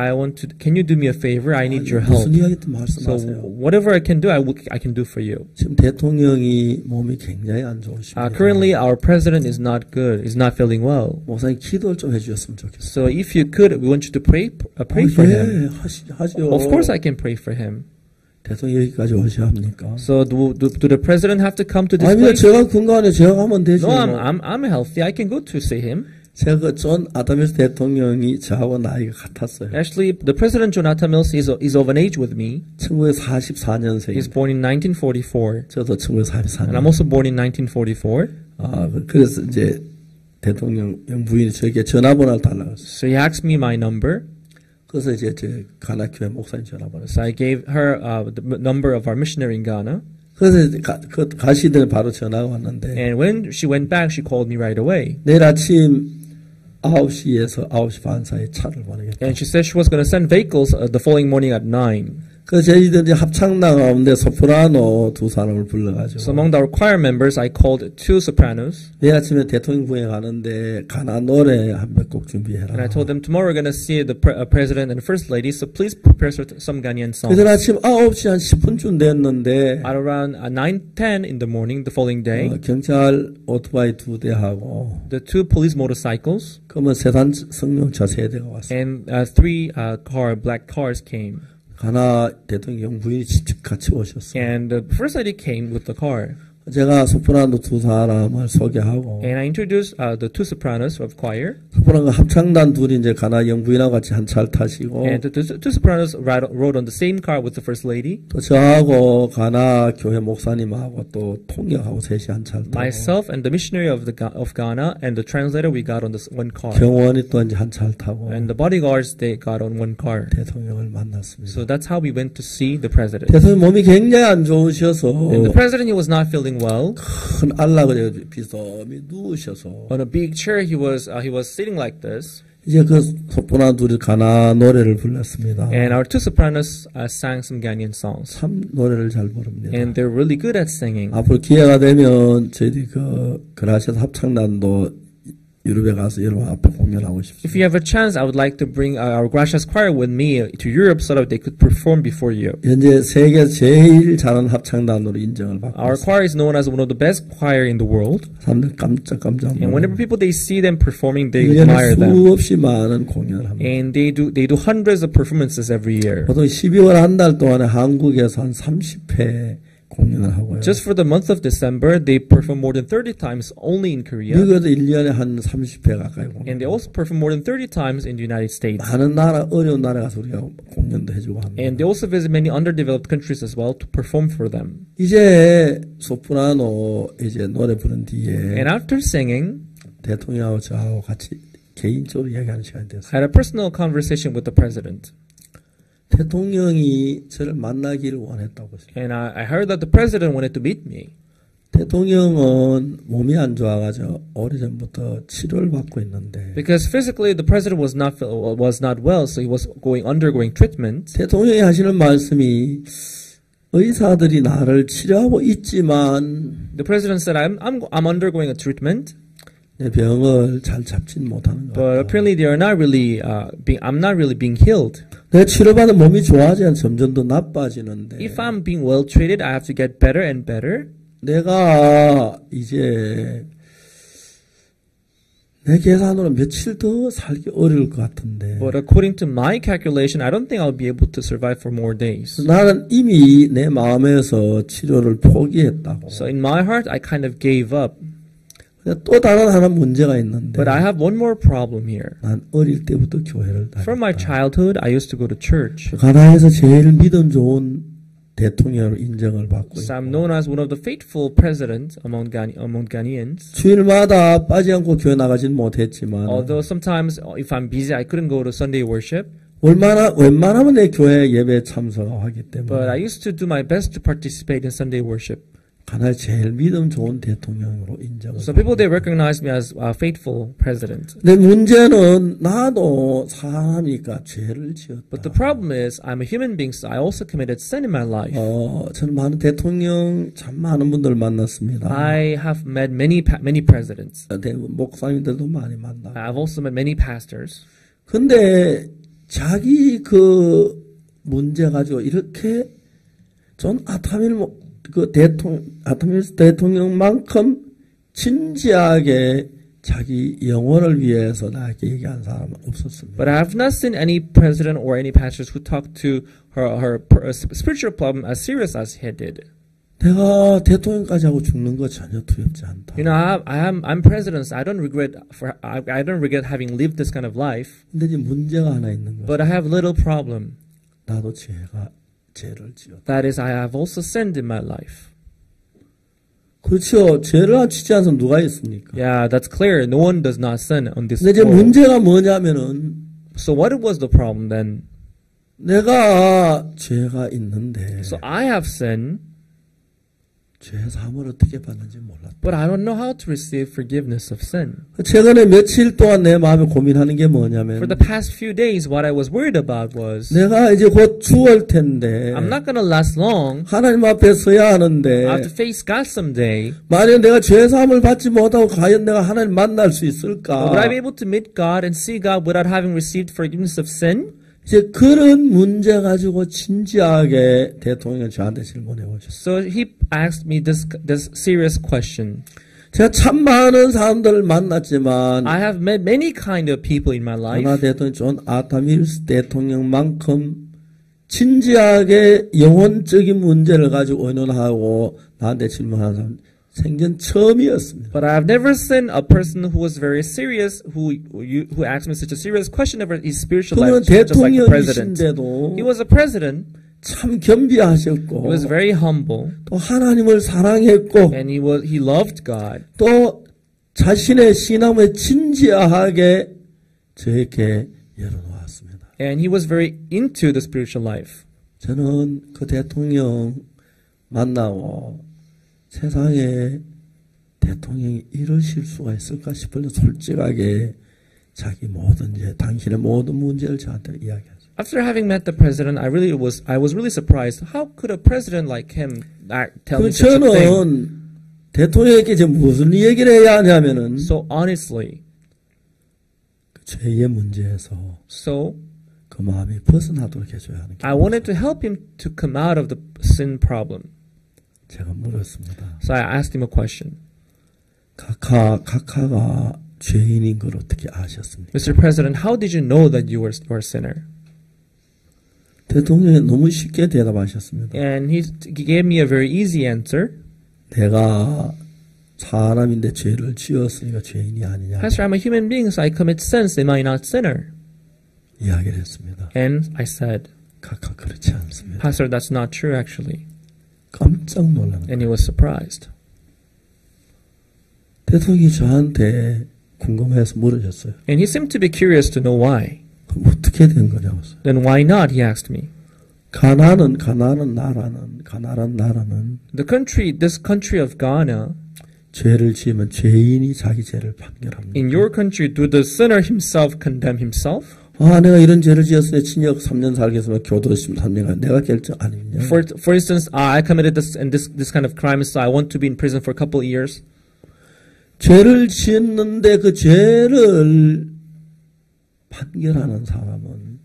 B: can you do me a favor? I need your help.
A: 무슨 이야기든
B: So
A: 말씀하세요.
B: whatever I can do, I can do for you.
A: 지금 대통령이 몸이 굉장히 안 좋으십니다.
B: Currently, our president is not good. Is not feeling well.
A: 목사님 기도를 좀 해주셨으면 좋겠어요.
B: So if you could, we want you to pray for him.
A: 하죠.
B: Of course, I can pray for him.
A: 대통령 여기까지 오셔야 합니까?
B: So do the president have to come to this
A: 아닙니다.
B: place?
A: 제가 건강해 제가 가면 되죠.
B: No, I'm healthy. I can go to see him.
A: 제가 그 존 아담스 대통령이 저하고 나이가 같았어요.
B: Actually, the president John Atta Mills is of an age with me.
A: 1944년생.
B: He's born in 1944,
A: 저도
B: and
A: 1944년.
B: I'm also born in 1944.
A: 그래서 이제 대통령 부인이 저에게 전화번호를 달라고 했어요.
B: So he asked me my number.
A: 그래서 이제 제 가나교회 목사님 전화번호.
B: So I gave her the number of our missionary in Ghana.
A: 그래서 가시더니 바로 전화가 왔는데
B: And when she went back, she called me right away.
A: 내일 아침 9시에서 9시 반 사이에 차를 보내겠다.
B: And she said she was going to send vehicles the following morning at 9.
A: 그래서 저희들이 합창단 가운데 소프라노 두 사람을 불러가지고
B: So among our choir members, I called 2 sopranos.
A: 내일 아침에 대통령 부에 가는데 가나 노래 한 몇 곡 준비해라.
B: And I told them, tomorrow we're going to see the president and first lady, so please prepare some Ghanaian songs.
A: 그날 아침 9시 한 10분쯤 됐는데
B: At around 9:10 in the morning, the following day,
A: 경찰 오토바이 2대하고
B: the 2 police motorcycles
A: 그러면 세단 승용차 3대가 왔어요.
B: and 3 black cars came.
A: 가나 대통령 부인이 직접 같이 오셨어요.
B: And the first lady came with the car.
A: 제가 소프라노 두 사람을 소개하고
B: And I introduced the 2 sopranos of choir.
A: 소프라노 합창단 둘이 이제 가나 영부인하고 같이 한 차를 타시고
B: And the 2 sopranos rode on the same car with the first lady.
A: 또 저하고 가나 교회 목사님하고 또 통역하고 셋이 한 차를 타고
B: Myself and the missionary of Ghana and the translator, we got on this one car.
A: 경원이 또 이제 한 차를 타고
B: And the bodyguards, they got on one car.
A: 대통령을 만났습니다.
B: So that's how we went to see the president.
A: 대통령 몸이 굉장히 안 좋으셔서
B: And the president, he was not feeling well.
A: 큰 안락을 비스듬히 누우셔서
B: On a big chair, he was sitting like this.
A: 이제 그 소프라노 둘이 가나 노래를 불렀습니다.
B: And our 2 sopranos sang some Ghanaian songs.
A: 참 노래를 잘 부릅니다.
B: And they're really good at singing.
A: 앞으로 기회가 되면 저희들이 그라시아스 합창단도 유럽에 가서 여러분 앞에 공연하고 싶습니다.
B: If you have a chance, I would like to bring our Gracias choir with me to Europe so that they could perform before you.
A: 현재 세계 제일 잘하는 합창단으로 인정을 받고
B: Our
A: 있습니다.
B: choir is known as one of the best choir in the world.
A: 사람들 깜짝
B: And whenever people they see them performing, they
A: 1년에
B: admire them.
A: 수없이 많은 공연을 합니다.
B: And they do hundreds of performances every year.
A: 보통 12월 한 달 동안에 한국에서 한 30회 공연을 하고요.
B: Just for the month of December, they perform more than 30 times only in Korea.
A: 미국에도 1년에 한 30회 가까이
B: And they
A: 공연.
B: also perform more than 30 times in the United States.
A: 많은 나라 어려운 나라 가서 우리가 공연도 해주고 합니다.
B: And they also visit many underdeveloped countries as well to perform for them.
A: 이제 소프라노 이제 노래 부른 뒤에
B: And after singing,
A: 대통령하고 저하고 같이 개인적으로 이야기하는 시간이 됐어요.
B: I had a personal conversation with the president.
A: 대통령이 저를 만나기를 원했다고 했어요.
B: And I heard that the president wanted to meet me.
A: 대통령은 몸이 안 좋아가지고 오래전부터 치료를 받고 있는데
B: Because physically the president was not well, so he was undergoing treatment.
A: 대통령이 하시는 말씀이 의사들이 나를 치료하고 있지만
B: The president said, I'm undergoing a treatment,
A: 내 병을 잘 잡진 못하는 것
B: but
A: 같다.
B: apparently they are not really I'm not really being healed.
A: 내가 치료받은 몸이 좋아지면 점점 더 나빠지는데
B: If I'm being well treated, I have to get better and better.
A: 내가 이제 내 계산으로 며칠 더 살기 어려울 것 같은데
B: But according to my calculation, I don't think I'll be able to survive for more days.
A: 나는 이미 내 마음에서 치료를 포기했다고.
B: So in my heart, I kind of gave up.
A: 또 다른 하나 문제가 있는데
B: But I have one more problem here.
A: 난 어릴 때부터 교회를
B: From my
A: 다녔다.
B: childhood, I used to go to church.
A: 가나에서 제일 믿음 좋은 대통령으로 인정을 받고
B: So I'm
A: 있고
B: known as one of the faithful presidents among Ghanaians.
A: 주일마다 빠지 않고 교회 나가진 못했지만
B: Although sometimes if I'm busy, I couldn't go to Sunday worship.
A: 웬만하면 내 교회 예배에 참석하기
B: But
A: 때문에
B: I used to do my best to participate in Sunday worship.
A: 가나의 제일 믿음 좋은 대통령으로 인정을
B: So people,
A: 받고
B: they recognize me as a faithful president.
A: 내 문제는 나도 사람이니까 죄를 지었다.
B: But the problem is, I'm a human being, so I also committed sin in my life.
A: 저는 많은 대통령 참 많은 분들 만났습니다.
B: I have met many presidents.
A: 목사님들도 많이 만나고.
B: I've also met many pastors.
A: 근데 자기 그 문제 가지고 이렇게 존 아타밀스 대통령만큼 진지하게 자기 영혼을 위해서 나에게 얘기한 사람은 없었습니다.
B: But I have not seen any president or any pastors who talked to her spiritual problem as serious as he did.
A: 내가 대통령까지 하고 죽는 거 전혀 두렵지 않다.
B: You know, I'm president, so I don't regret having lived this kind of life.
A: 근데 이제 문제가 하나 있는 거야.
B: But I have little problem.
A: 나도 죄를 지었다.
B: That is, I have also sinned in my life.
A: 그렇죠. 죄를 안 지지 않은 사람 누가 있습니까?
B: Yeah, that's clear. No one does not sin on this
A: 근데 이제
B: world.
A: 문제가 뭐냐면은
B: So what was the problem then?
A: 내가 죄가 있는데
B: So I have sinned,
A: 죄 사함을 어떻게 받는지 몰랐다.
B: but I don't know how to receive forgiveness of sin.
A: 최근에 며칠 동안 내 마음에 고민하는 게 뭐냐면
B: For the past few days, what I was worried about was
A: 내가 이제 곧 죽을 텐데
B: I'm not going to last long.
A: 하나님 앞에 서야 하는데
B: I have to face God someday.
A: 만약 내가 죄 사함을 받지 못하고 과연 내가 하나님 만날 수 있을까?
B: Would I be able to meet God and see God without having received forgiveness of sin?
A: 이제 그런 문제 가지고 진지하게 대통령이 저한테 질문해 오셨어요.
B: So he asked me this serious question.
A: 제가 참 많은 사람들을 만났지만
B: I have met many kind of people in my life.
A: 가나 대통령 존 아타밀스 대통령만큼 진지하게 영혼적인 문제를 가지고 의논하고 나한테 질문하는 사람 생전 처음이었습니다.
B: But I have never seen a person who was very serious, who asked me such a serious question about his spiritual
A: 그는
B: life, just like the president.
A: 대통령이신데도
B: He was a president.
A: 참 겸비하셨고
B: He was very humble,
A: 또 하나님을 사랑했고
B: and he loved God.
A: 또 자신의 신앙을 진지하게 저에게 열어놓았습니다.
B: And he was very into the spiritual life.
A: 저는 그 대통령 만나고 세상에 대통령이 이러실 수가 있을까 싶을 때 솔직하게 자기 모든 당신의 모든 문제를 저한테 이야기했어요.
B: After having met the president, I was really surprised. How could a president like him tell me such a thing?
A: 저는 대통령에게 이제 무슨 얘기를 해야 하냐면은
B: So honestly,
A: 그 죄의 문제에서
B: so
A: 그 마음이 벗어나도록 해줘야 하는 게
B: I wanted to help him to come out of the sin problem.
A: 제가 물었습니다.
B: So I asked him a question.
A: 각하가 죄인인 걸 어떻게 아셨습니까?
B: Mr. President, how did you know that you were a sinner?
A: 대통령이 너무 쉽게 대답하셨습니다.
B: And he gave me a very easy answer.
A: 내가 사람인데 죄를 지었으니까 죄인이 아니냐.
B: Pastor, I'm a human being, so I commit sins. Am I not sinner?
A: 이야기를 했습니다.
B: And I said,
A: 각하 그렇지 않습니다.
B: Pastor, that's not true actually.
A: 깜짝 놀라는
B: And he was surprised.
A: 대통령이 저한테 궁금해서 물으셨어요.
B: And he seemed to be curious to know why.
A: 그럼 어떻게 된 거냐고.
B: Then why not? He asked me.
A: 가나안은 나라는
B: this country of Ghana,
A: 죄를 지으면 죄인이 자기 죄를 판결합니다.
B: in your country, do the sinner himself condemn himself?
A: 내가 이런 죄를 지었으니 징역 3년 살겠으면 교도 13년간 내가 결정 아니냐.
B: For instance, I committed this and this kind of crime, so I want to be in prison for a couple of years.
A: 죄를 지었는데 그 죄를 판결하는 사람은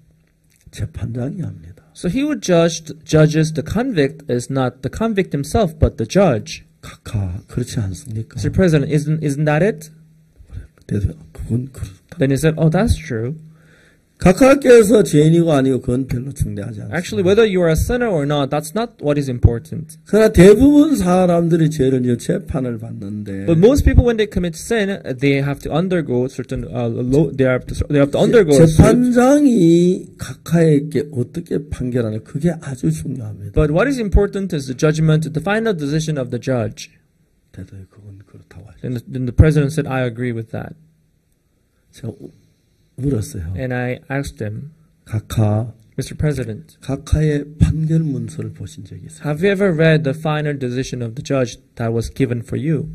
A: 재판장이 합니다.
B: So he who judges the convict is not the convict himself, but the judge.
A: 각하 그렇지 않습니까?
B: Mr. President, isn't that it?
A: 그건 그렇다.
B: Then he said, oh, that's true.
A: 각하께서 죄인이고 아니고 그건 별로 중대하지 않습니다.
B: Actually, whether you are a sinner or not, that's not what is important.
A: 그러나 대부분 사람들이 죄를 지어 재판을 받는데
B: But most people, when they commit sin, they have to undergo certain they have to undergo.
A: 재판장이 각하에게 어떻게 판결하는 그게 아주 중요합니다.
B: But what is important is the judgment, the final decision of the judge.
A: 대단히 그건 그렇다고 하죠.
B: Then the president said, I agree with that.
A: 제가 물었어요.
B: And I asked him,
A: 각하,
B: Mr. President,
A: 각하의 판결 문서를 보신 적이 있어요?
B: have you ever read the final decision of the judge that was given for you?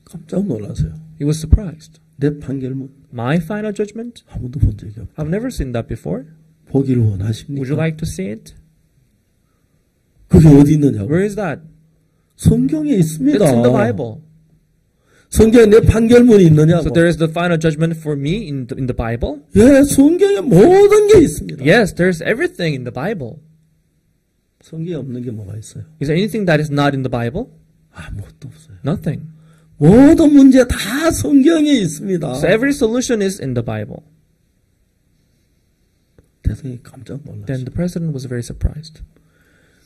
A: 깜짝 놀라서요.
B: He was surprised.
A: 내 판결문
B: My final judgment?
A: 아무도 본 적이 없다.
B: I've never seen that before.
A: 보기를 원하십니까?
B: Would you like to see it?
A: 그게 어디 있느냐고?
B: Where is that?
A: 성경에 있습니다.
B: It's in the Bible.
A: 성경에 내 판결문이 있느냐고?
B: So there is the final judgment for me in the Bible?
A: 예, 성경에 모든 게 있습니다.
B: Yes, there's everything in the Bible.
A: 성경에 없는 게 뭐가 있어요?
B: Is there anything that is not in the Bible?
A: 아무것도 없어요.
B: Nothing.
A: 모든 문제 다 성경에 있습니다.
B: So every solution is in the Bible.
A: 대통령이 깜짝
B: Then
A: 놀랐어요.
B: the president was very surprised.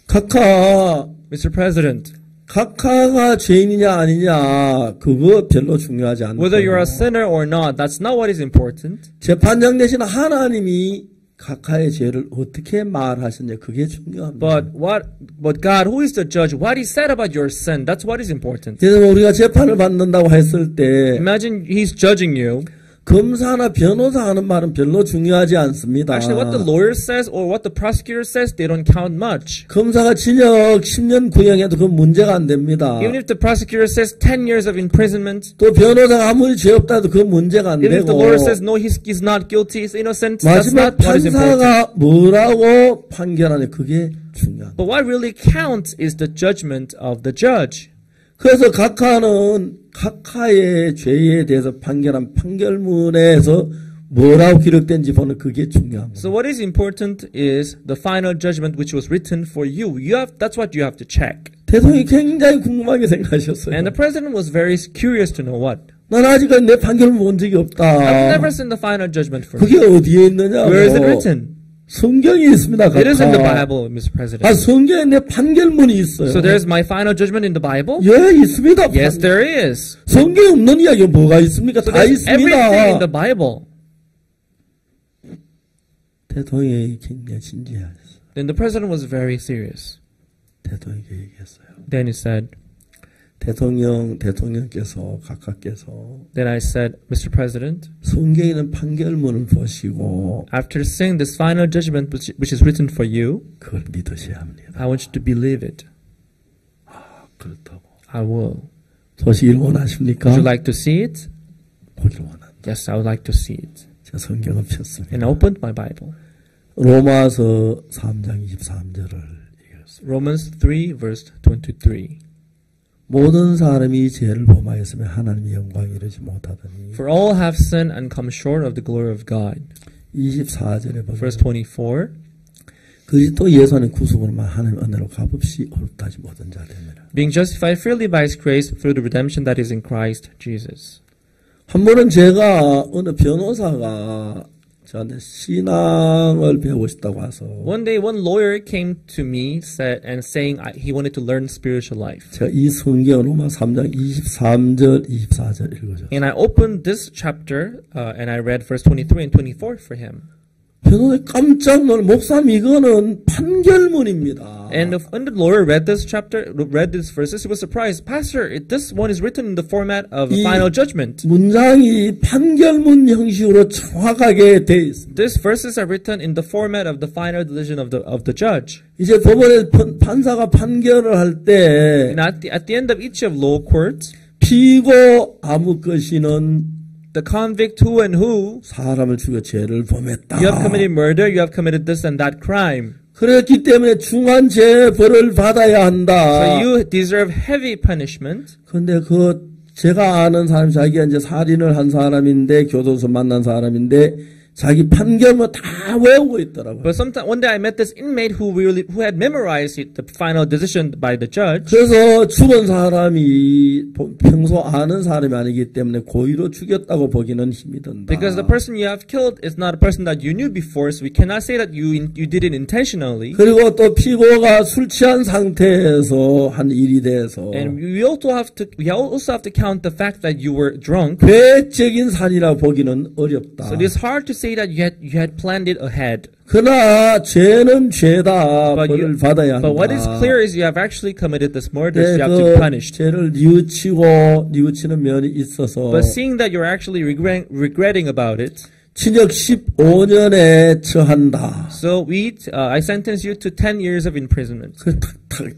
A: 각하,
B: Mr. President,
A: 각하가 죄인이냐 아니냐 그거 별로 중요하지 않고
B: whether you're a sinner or not, that's not what is important.
A: 재판장 되신 하나님이 각하의 죄를 어떻게 말하셨냐 그게 중요합니다.
B: But God, who is the judge, what He said about your sin, that's what is important.
A: 그래서 우리가 재판을 받는다고 했을 때
B: Imagine He's judging you.
A: 검사나 변호사 하는 말은 별로 중요하지 않습니다.
B: Actually, what the lawyer says or what the prosecutor says, they don't count much.
A: 검사가 징역 10년 구형해도 그건 문제가 안 됩니다.
B: Even if the prosecutor says 10 years of imprisonment,
A: 또 변호사가 아무리 죄 없다 해도 그건 문제가 안
B: even if the
A: 되고
B: lawyer says no, he's not guilty, he's innocent, that's
A: 마지막
B: not what is important.
A: 판사가 뭐라고 판결하냐 그게 중요합니다.
B: But what really counts is the judgment of the judge.
A: 그래서 각하의 죄에 대해서 판결한 판결문에서 뭐라고 기록된지 보는 그게 중요합니다.
B: So what is important is the final judgment which was written for you. That's what you have to check.
A: 대통령이 굉장히 궁금하게 생각하셨어요.
B: And the president was very curious to know what.
A: 난 아직까지 내 판결문 본 적이 없다.
B: I've never seen the final judgment for
A: 그게
B: me.
A: 어디에 있느냐고.
B: Where is it written?
A: 성경에 있습니다.
B: It is in the Bible, Mr. President.
A: 성경에 내 판결문이 있어요.
B: So there's my final judgment in the Bible?
A: 예, 있습니다.
B: Yes, there is.
A: 성경에 없는 이야기가 뭐가 있습니까?
B: So
A: 다
B: there's
A: 있습니다.
B: everything in the Bible.
A: 대통령이 굉장히 진지하셨어요.
B: Then the president was very serious.
A: 대통령에게 얘기했어요.
B: Then he said,
A: 대통령께서 각하께서
B: then I said, Mr. President,
A: 성경에 있는 판결문을 보시고
B: after seeing this final judgment which is written for you,
A: 그걸 믿으셔야 합니다.
B: I want you to believe it.
A: 그렇다고.
B: I will.
A: 보시기를 원하십니까?
B: Would you like to see it?
A: 보기를 원한다.
B: Yes, I would like to see it.
A: 제가 성경을 폈습니다.
B: And I opened my Bible.
A: 로마서 3장 23절을 읽었습니다.
B: Romans 3 verse 23.
A: 모든 사람이 죄를 범하였으면 하나님의 영광에 이르지 못하더니
B: For all have sinned and come short of the glory of God.
A: 24절에 보면
B: Verse 24.
A: 그리스도 예수 안에 구속으로만 하나님 은혜로 값없이 어렵다지 못한 자 되느라.
B: Being justified freely by His grace through the redemption that is in Christ Jesus.
A: 한 번은 제가 어느 변호사가 저한테 신앙을 배우고 싶다고 해서
B: One day, one lawyer came to me saying he wanted to learn spiritual life.
A: 제가 이 성경 로마 3장 23절 24절 읽어줬어요.
B: And I opened this chapter and I read verse 23 and 24 for him.
A: 변호사님 깜짝 놀라 목사님 이거는 판결문입니다.
B: And when the lawyer read this verses, he was surprised. Pastor, this one is written in the format of a final judgment.
A: 문장이 판결문 형식으로 정확하게 돼 있습니다.
B: These verses are written in the format of the final decision of the judge.
A: 이제 법원에 판사가 판결을 할 때
B: And at the end of each of law courts,
A: 피고 아무 것이는
B: the convict who and who,
A: 사람을 죽여 죄를 범했다.
B: you have committed murder, you have committed this and that crime.
A: 그렇기 때문에 중한 재벌을 받아야 한다.
B: So you deserve heavy punishment.
A: 근데 제가 아는 사람이 자기가 이제 살인을 한 사람인데 교도소 만난 사람인데 자기 판결문 다 외우고 있더라고요.
B: But one day I met this inmate who had memorized the final decision by the judge.
A: 그래서 죽은 사람이 평소 아는 사람이 아니기 때문에 고의로 죽였다고 보기는 힘이 든다.
B: Because the person you have killed is not a person that you knew before, so we cannot say that you did it intentionally.
A: 그리고 또 피고가 술 취한 상태에서 한 일이 돼서
B: And we also have to count the fact that you were drunk.
A: 계획적인 살인이라 보기는 어렵다.
B: So it is hard to say that you had planned it ahead.
A: 그러나 죄는 죄다. 벌을 받아야 한다.
B: But what is clear is you have actually committed this murder, so you have to be punished.
A: 죄를 뉘우치는 면이 있어서
B: But seeing that you're actually regretting about it,
A: 징역 15년에 처한다.
B: So I sentence you to 10 years of imprisonment.
A: 그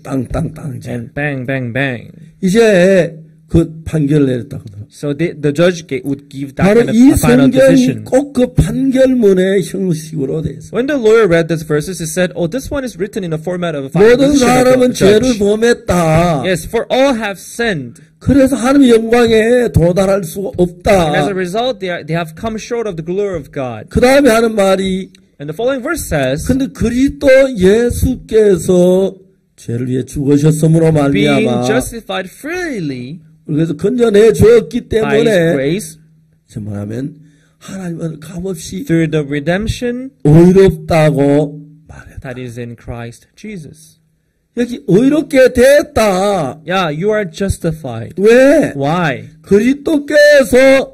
A: 땅땅땅.
B: And bang, bang, bang.
A: 이제 그 판결을 내렸다.
B: So the judge would give that
A: 바로
B: kind of
A: 이
B: a final decision.
A: 성경이 꼭 그 판결문의 형식으로 돼 있어요.
B: When the lawyer read these verses, he said, "Oh, this one is written in a format of a final
A: 모든
B: decision
A: 사람은
B: of the judge."
A: 죄를 범했다.
B: Yes, for all have sinned.
A: 그래서 하나님의 영광에 도달할 수가 없다.
B: And as a result, they have come short of the glory of God.
A: 그 다음에 하는 말이
B: And the following verse says,
A: 근데 그리스도 예수께서 죄를 위해 죽으셨으므로
B: being
A: 말미암아
B: justified freely
A: 그래서 건져내 주었기
B: by His
A: 때문에
B: grace
A: 뭐냐면 하나님은 값없이
B: through the redemption
A: 의롭다고 말했다.
B: that is in Christ Jesus.
A: 여기 의롭게 됐다.
B: Yeah, you are justified.
A: 왜?
B: Why?
A: 그리스도께서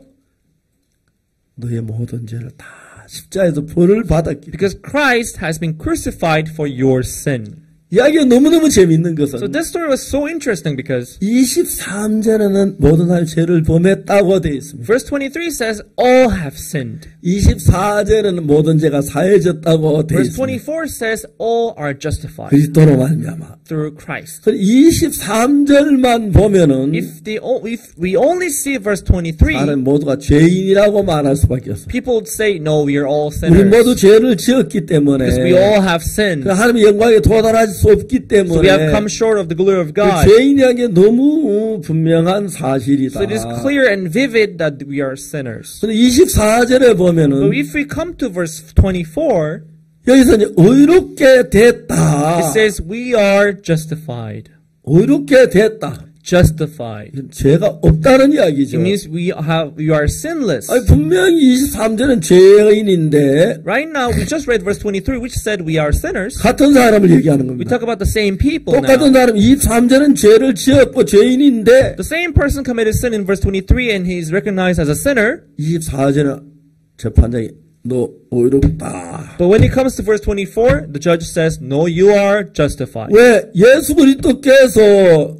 A: 너의 모든 죄를 다 십자에서 벌을 받았기 때문에.
B: Because Christ has been crucified for your sin.
A: 이야기가 너무너무 재밌는 것은
B: So this story was so interesting because
A: 23절에는 모든 사람이 죄를 범했다고 되어 있습니다.
B: verse 23 says all have sinned.
A: 24절에는 모든 죄가 사해졌다고 되어
B: Verse
A: 있습니다.
B: 24 says all are justified
A: 그리스도로 말미암아.
B: through Christ.
A: 23절만 보면은
B: If we only see verse 23,
A: 나는 모두가 죄인이라고 말할 수밖에 없어.
B: people would say, no, we are all
A: 우리 모두
B: sinners.
A: 죄를 지었기 때문에
B: Because we all have sinned.
A: 하나님의 영광에 도달할 수 없기
B: So we have
A: 때문에
B: come short of the glory of
A: 그
B: God.
A: 죄인이라는 게 너무 분명한 사실이다.
B: So it is clear and vivid that we are sinners.
A: 근데 24절에
B: But
A: 보면은
B: if we come to verse 24,
A: 여기서 이제 의롭게 됐다.
B: it says we are justified.
A: 의롭게 됐다.
B: Justified.
A: 죄가 없다는 이야기죠.
B: It means we are sinless.
A: 아니, 분명히 23절은 죄인인데
B: Right now, we just read verse 23, which said we are sinners.
A: 같은 사람을 얘기하는
B: We
A: 겁니다.
B: talk about the same people
A: 똑같은
B: now.
A: 사람 23절은 죄를 지었고 죄인인데
B: The same person committed sin in verse 23 and he is recognized as a sinner.
A: 24절은 재판장이 너 의롭다.
B: But when it comes to verse 24, the judge says, no, you are justified.
A: 왜? 예수 그리스도께서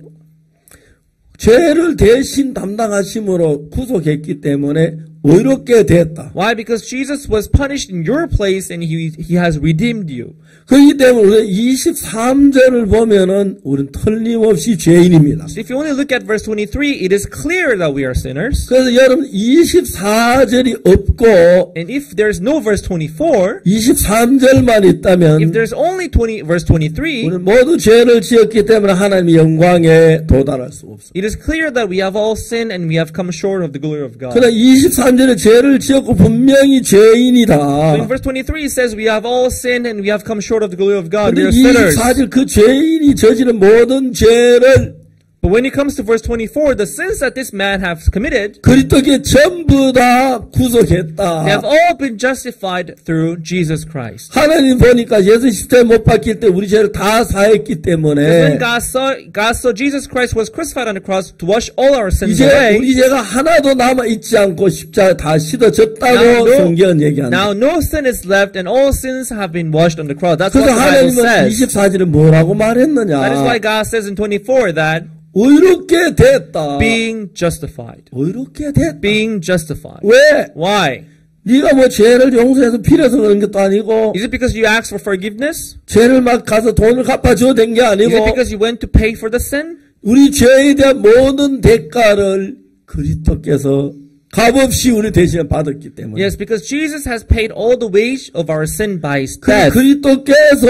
A: 죄를 대신 담당하심으로 구속했기 때문에 의롭게 됐다.
B: Why? Because Jesus was punished in your place and he has redeemed you.
A: 그렇기 때문에 23절을 보면은 우리는 틀림없이 죄인입니다.
B: So if you only look at verse 23, it is clear that we are sinners.
A: 그래서 여러분 24절이 없고
B: And if there's no verse 24,
A: 23절만 있다면
B: if there's only verse 23,
A: 우리는 모두 죄를 지었기 때문에 하나님의 영광에 도달할 수 없습니다.
B: it is clear that we have all sinned and we have come short of the glory of God.
A: 그러나 23절에 죄를 지었고 분명히 죄인이다.
B: So in verse 23 it says we have all sinned and we have come short of the glory of God. We
A: 그런데
B: are sinners.
A: 24절 그 죄인이 저지른 모든 죄를
B: But when it comes to verse 24, the sins that this man has committed,
A: 그리스도께 전부 다
B: they have
A: 구속했다.
B: all been justified through Jesus Christ.
A: 하나님 보니까 예수 십자가에 못 박힐 때 우리 죄를 다 사했기
B: Because
A: 때문에
B: when God saw Jesus Christ was crucified on the cross to wash all our sins
A: 이제
B: away,
A: 우리 죄가 하나도 남아 있지 않고 십자가에 다 씻어졌다고 성경은 얘기한다.
B: now no sin is left and all sins have been washed on the cross. That's
A: 그래서
B: what the Bible
A: 하나님은
B: says.
A: 24절에 뭐라고 말했느냐?
B: That is why God says in 24 that
A: 의롭게 됐다.
B: being justified.
A: 의롭게 됐다.
B: Being justified.
A: 왜?
B: Why?
A: 네가 뭐 죄를 용서해서 필요해서 그런 것도 아니고
B: Is it because you asked for forgiveness?
A: 죄를 막 가서 돈을 갚아줘야 된 게
B: Is it
A: 아니고
B: because you went to pay for the sin?
A: 우리 죄에 대한 모든 대가를 그리스도께서 값없이 우리 대신에 받았기 때문에
B: Yes, because Jesus has paid all the wage of our sin by his
A: 그
B: death.
A: 그리스도께서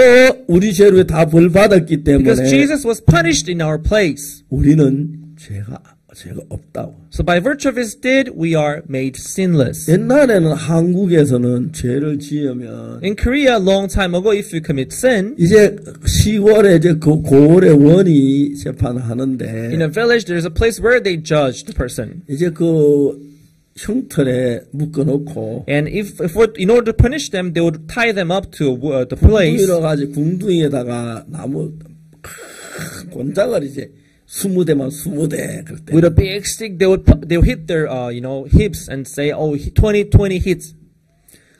A: 우리 죄로 다 벌 받았기
B: Because
A: 때문에
B: Jesus was punished in our place.
A: 우리는 죄가 없다고.
B: So by virtue of his deed, we are made sinless.
A: 옛날에는 한국에서는 죄를 지으면
B: In Korea, a long time ago, if you commit sin,
A: 이제 시골에 이제 그 고을의 원이 재판하는데
B: in a village, there's a place where they judge the person.
A: 이제 그 흉틀에 묶어놓고
B: And in order to punish them, they would tie them up to the place.
A: 가지고 궁둥이에다가 나무 큰 곤장을 이제 20대만 20대 그럴 때
B: With a big stick, they would hit their hips and say, "Oh, 20 hits."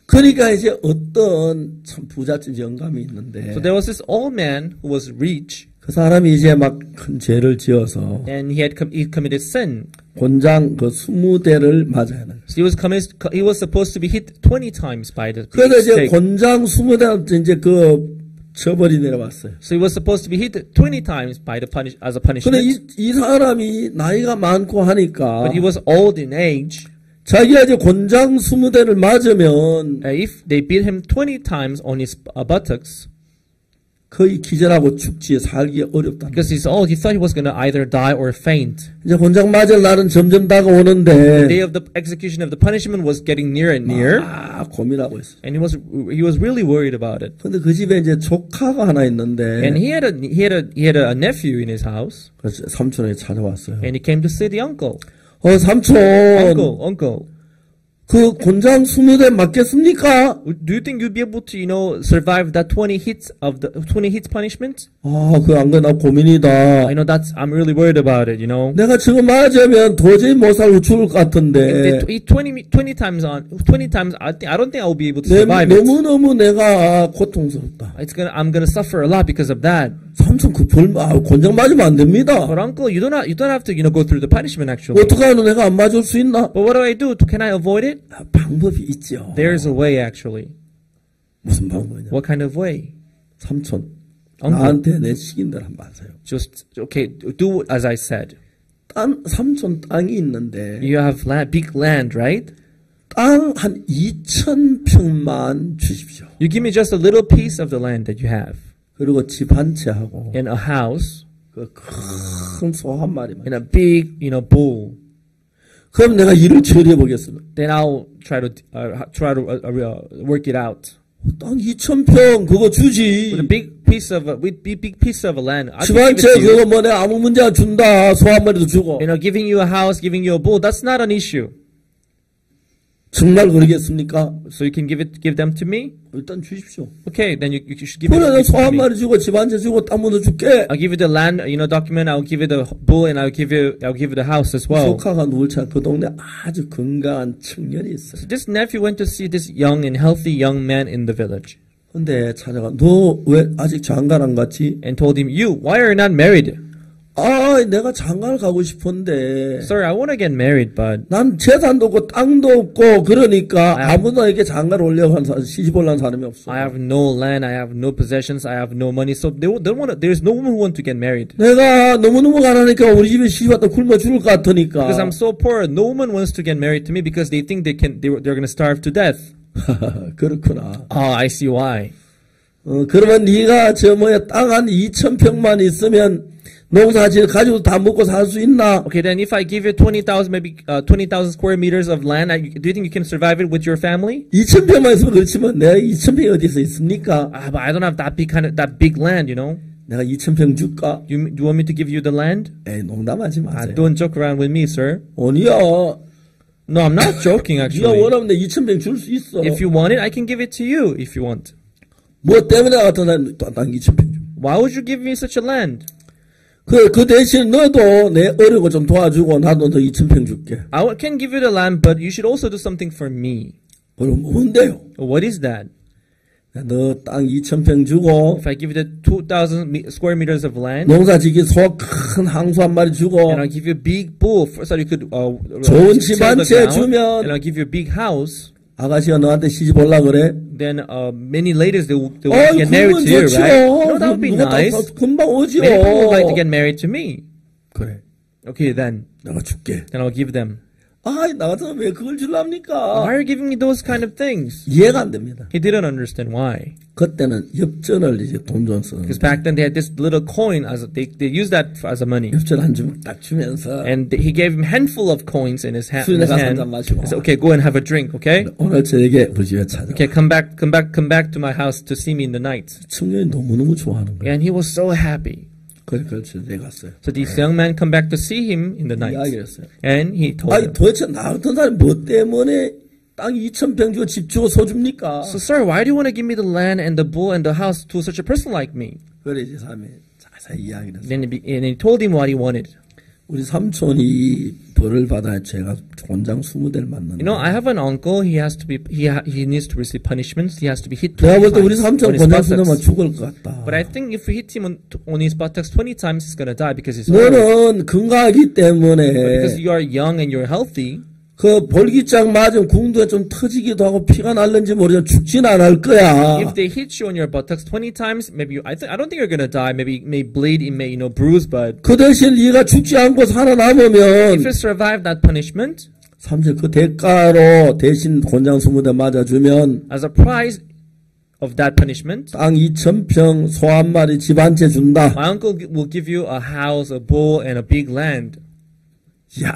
A: 그러니까 이제 어떤 참 부잣집 영감이 있는데
B: So there was this old man who was rich,
A: 그 사람이 이제 막 큰 죄를 지어서
B: and he committed sin.
A: 곤장 그 20대를 맞아야 하는.
B: So he was supposed to be hit 20 times by the
A: 그래서 이제
B: stick.
A: 곤장 20대한테 이제 그 처벌이 내려왔어요.
B: So he was supposed to be hit 20 times as a
A: 근데
B: punishment.
A: 이 사람이 나이가 많고 하니까
B: But he was old in age.
A: 자기가 이제 곤장 20대를 맞으면
B: If they beat him 20 times on his buttocks,
A: 거의 기절하고 죽지 살기 어렵다.
B: because he's old, he thought he was going to either die or faint.
A: 이제 곤장 맞을 날은 점점
B: The
A: 다가오는데
B: day of the execution of the punishment was getting nearer and nearer,
A: 고민하고 있어.
B: and he was really worried about it.
A: 근데 그 집에 이제 조카가 하나 있는데
B: And he had a nephew in his house,
A: 그래서 삼촌이 찾아왔어요.
B: and he came to see the uncle.
A: 삼촌
B: Uncle,
A: 그 곤장 20대 맞겠습니까?
B: do you think you'd be able to, survive that 20 hits punishment?
A: 그거 안 그래 나 고민이다.
B: I know I'm really worried about it,
A: 내가 지금 맞으면 도저히 못 살고 죽을 것 같은데.
B: If they 20 times, I don't think I'll be able to survive it.
A: 너무너무 내가 고통스럽다.
B: I'm gonna suffer a lot because of that.
A: 삼촌 곤장 맞으면 안 됩니다.
B: But uncle, you don't have to, go through the punishment actually.
A: 어떻게 하면 내가 안 맞을 수 있나?
B: But what do I do? Can I avoid it?
A: 방법이 있죠.
B: There's a way actually.
A: 무슨 방법이냐?
B: What kind of way?
A: 삼촌,
B: Uncle.
A: 나한테 내 시킨대로 한번 하세요.
B: Just do as I said.
A: 삼촌 땅이 있는데
B: You have big land, right?
A: 땅 한 2,000평만 주십시오.
B: You give me just a little piece of the land that you have,
A: 그리고 집 한 채 하고
B: and a house,
A: 그 큰 소 한 마리만.
B: and a big, bull.
A: 그럼 내가 일을 처리해 보겠습니다.
B: Then I'll try to work it out.
A: 땅 2,000평 그거 주지.
B: With a big piece of land, I
A: 집
B: can
A: 한
B: give
A: 채
B: it to you.
A: 그거 뭐 내가 아무 문제 안 준다. 소 한 마리도 주고.
B: Giving you a house, giving you a bull, that's not an issue.
A: 정말 그러겠습니까?
B: So you can give them to me?
A: 일단 주십시오.
B: Okay, then you should give
A: 그래
B: it
A: 소
B: to
A: 한
B: me.
A: 마리 주고 집 한 채 주고 땅 묻어 줄게.
B: I'll give you the land, document. I'll give you the bull, and I'll give you the house as well.
A: 조카가 누굴 찾아 그 동네 아주 건강한 청년이 있어요.
B: This nephew went to see this young and healthy young man in the village,
A: 근데 찾아가 너 왜 아직 장가 안 갔지?
B: and told him, "You, why are you not married?"
A: 내가 장가를 가고 싶은데
B: Sir, I want to get married, but
A: 난 재산도 없고 땅도 없고 그러니까 아무나 이렇게 장가를 올려고 한 사람 시집 올라온 사람이 없어.
B: I have no land, I have no possessions, I have no money, so there's no woman who want to get married.
A: 내가 너무너무 가난하니까 우리 집에 시집 왔다 굶어 죽을 것 같으니까.
B: Because I'm so poor, no woman wants to get married to me because they think they're going to starve to death.
A: 그렇구나.
B: I see why.
A: 그러면 네가 땅 한 2,000평만 있으면 농사질 가지고 다 먹고 살 수 있나?
B: Okay, then if I give you 20,000 square meters of land, do you think you can survive it with your family?
A: 2,000평만 있으면 그렇지만 내가 2,000평이 어디서 있습니까?
B: But I don't have that big land,
A: 내가 2,000평 줄까?
B: Do you want me to give you the land?
A: 에이, 농담하지 마세요.
B: Don't joke around with me, sir.
A: 아니야.
B: No, I'm not joking,
A: 네가
B: actually.
A: 원하면 내 2,000평 줄 수 있어.
B: If you want it, I can give it to you if you want.
A: 뭐 때문에 나 같은 사람 땅 2,000평 줄.
B: Why would you give me such a land?
A: 그 대신 너도 내 어려운 거 좀 도와주고 나도 너 2,000평 줄게.
B: Can give you the land, but you should also do something for me.
A: 그럼 뭔데요?
B: What is that?
A: 너 땅 2,000평 주고
B: If I give you the 2,000 square meters of land,
A: 농사 지기 소 큰 항수 한 마리 주고
B: and I'll give you a big bull so you could
A: 좋은
B: till
A: 집 한
B: the
A: 채
B: ground,
A: 주면
B: and I'll give you a big house,
A: 아가씨가 너한테 시집 올라 그래?
B: then many ladies they will
A: 어이,
B: get married
A: 그건
B: to you,
A: 좋죠.
B: right? No, that would be
A: 누가 다
B: nice.
A: 금방 오지요.
B: Many people would like to get married to me.
A: 그래,
B: Okay, then
A: 내가 줄게.
B: I'll give them.
A: 아이, 나 같으면 왜 그걸 줄랍니까?
B: Why are you giving me those kind of things?
A: 이해가 안 됩니다.
B: He didn't understand why.
A: 그때는 엽전을 이제 돈 좀 쓰는
B: Because back then they had this little coin as they used that as a money.
A: 엽전 한 주먹 딱 주면서
B: And he gave him a handful of coins in his hand.
A: 술이나 가서 한잔 마시고.
B: He said, "Okay, go and have a drink, okay?
A: 오늘 저녁에 우리 집에 찾아.
B: Okay, come back to my house to see me in the night."
A: 청년이 너무너무 좋아하는 거예요.
B: And he was so happy.
A: 그래서 집에 갔어요.
B: So this young man come back to see him in the night,
A: 이야기를 했어요.
B: and he told
A: 아니
B: him,
A: 도대체 나 같은 사람이 뭐 때문에 땅 2,000평 주고 집 주고 소 줍니까?
B: "So, sir, why do you want to give me the land and the bull and the house to such a person like me?"
A: 그래 이제 사람이 자세히 이야기를 했어요.
B: And he told him what he wanted.
A: 우리 삼촌이 벌을 받아야 제가 곤장 20대를 맞는.
B: You know, I have an uncle. He has to be. He needs to receive punishments. He has to be hit
A: 내가
B: 20
A: 볼 때 우리
B: times
A: 삼촌
B: on his
A: 곤장 20대만
B: buttocks.
A: 죽을 것 같다.
B: But I think if we hit him on his buttocks 20 times, he's gonna die because he's old.
A: 너는 건강하기 때문에
B: Because you are young and you're healthy.
A: 그 볼기장 맞으면 궁두에 좀 터지기도 하고 피가 날는지 모르지만 죽진 않을 거야.
B: If they hit you on your buttocks 20 times, maybe I don't think you're gonna die. Maybe it may bleed, it may bruise, but
A: 그 대신 네가 죽지 않고
B: if
A: 살아남으면
B: you survive that punishment,
A: 삼촌 그 대가로 대신 곤장 20대 맞아주면
B: as a prize of that punishment,
A: 땅 2,000평 소 한 마리 집 한 채 준다.
B: my uncle will give you a house, a bull, and a big land.
A: 야,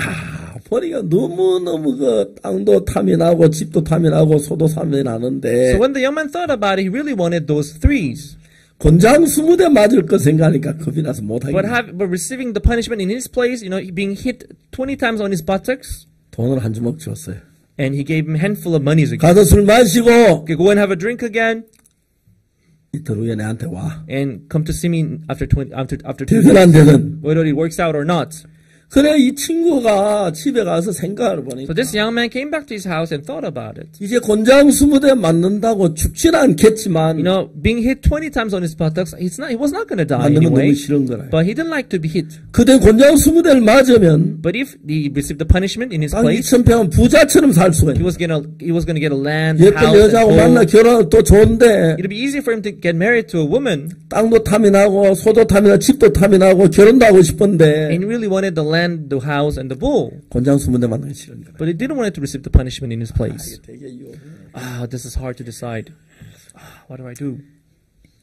A: 보니까 너무너무 그 땅도 탐이 나고 집도 탐이 나고 소도 탐이 나는데
B: So when the young man thought about it, he really wanted those threes.
A: 곤장 20대 맞을 거 생각하니까 겁이 나서 못하겠네.
B: But receiving the punishment in his place, being hit 20 times on his buttocks,
A: 돈을 한 주먹 줬어요.
B: and he gave him a handful of monies again.
A: 가서 술 마시고
B: Okay, go and have a drink again,
A: 이틀 후에 내한테 와.
B: and come to see me after 2
A: 되든 안
B: days,
A: 되든.
B: whether it works out or not.
A: 그래 이 친구가 집에 가서 생각을 보니까
B: So this young man came back to his house and thought about it.
A: 이제 곤장 20대 맞는다고 죽진 않겠지만
B: You know, being hit 20 times on his buttocks, he was not going to die
A: 맞는 건
B: anyway.
A: 너무 싫은 거라.
B: But he didn't like to be hit.
A: 그때 곤장 20대를 맞으면
B: But if he received the punishment in his
A: 땅
B: place,
A: 2,000평은 부자처럼 살 수가 있는.
B: he was gonna get a land,
A: 예쁜
B: house, and
A: 여자하고 만나
B: home.
A: 결혼하면 또 좋은데
B: It'd be easy for him to get married to a woman,
A: 땅도 탐이 나고 소도 탐이 나고 집도 탐이 나고 결혼도 하고 싶은데
B: and he really wanted the land, the house, and the bull.
A: 곤장 20대 만나기 싫은 거라.
B: But he didn't want to receive the punishment in his place.
A: 되게 유혹해.
B: This is hard to decide. What do I do?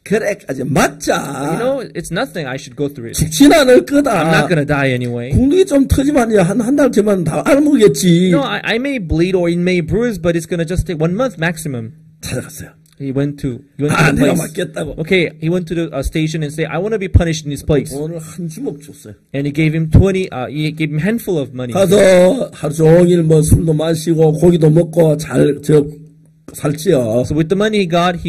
A: 그래까지
B: You
A: 맞자.
B: know, it's nothing. I should go through it.
A: 죽진 않을
B: I'm not
A: 거다.
B: gonna die anyway.
A: 궁둥이 좀 터지면 한 달 뒤면 다 알아먹겠지.
B: No, I may bleed or it may bruise, but it's gonna just take 1 month maximum.
A: 찾아갔어요.
B: He went to the
A: 내가
B: place.
A: 맞겠다고.
B: Okay, he went to the station and said, "I want to be punished in this place."
A: 돈을 한 주먹 줬어요.
B: And he gave him 20. He gave him a handful of money.
A: 가서 하루 종일 뭐 술도 마시고 고기도 먹고 살지요.
B: So with the money he got,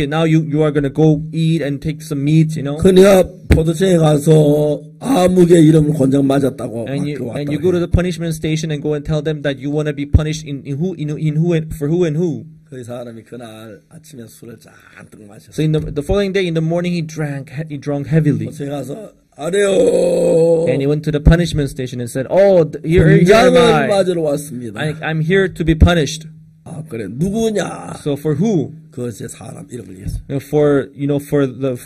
B: now you are gonna go eat and take some meat,
A: 그니까 포도청에 가서 아무개 이름을 곤장 맞았다고
B: and you go to the punishment station and go and tell them that you want to be punished in who and for who and who.
A: 그 사람이 그날 아침에 술을 잔뜩 마셨어요.
B: So in the following day in the morning he drank heavily.
A: 포도청에 가서 아래요.
B: And he went to the punishment station and said, "Oh, here am
A: 곤장을
B: I.
A: 맞으러 왔습니다.
B: I'm here to be punished."
A: 아 그래 누구냐?
B: So for who?
A: 그것이 사람 이름을 얘기했어요.
B: For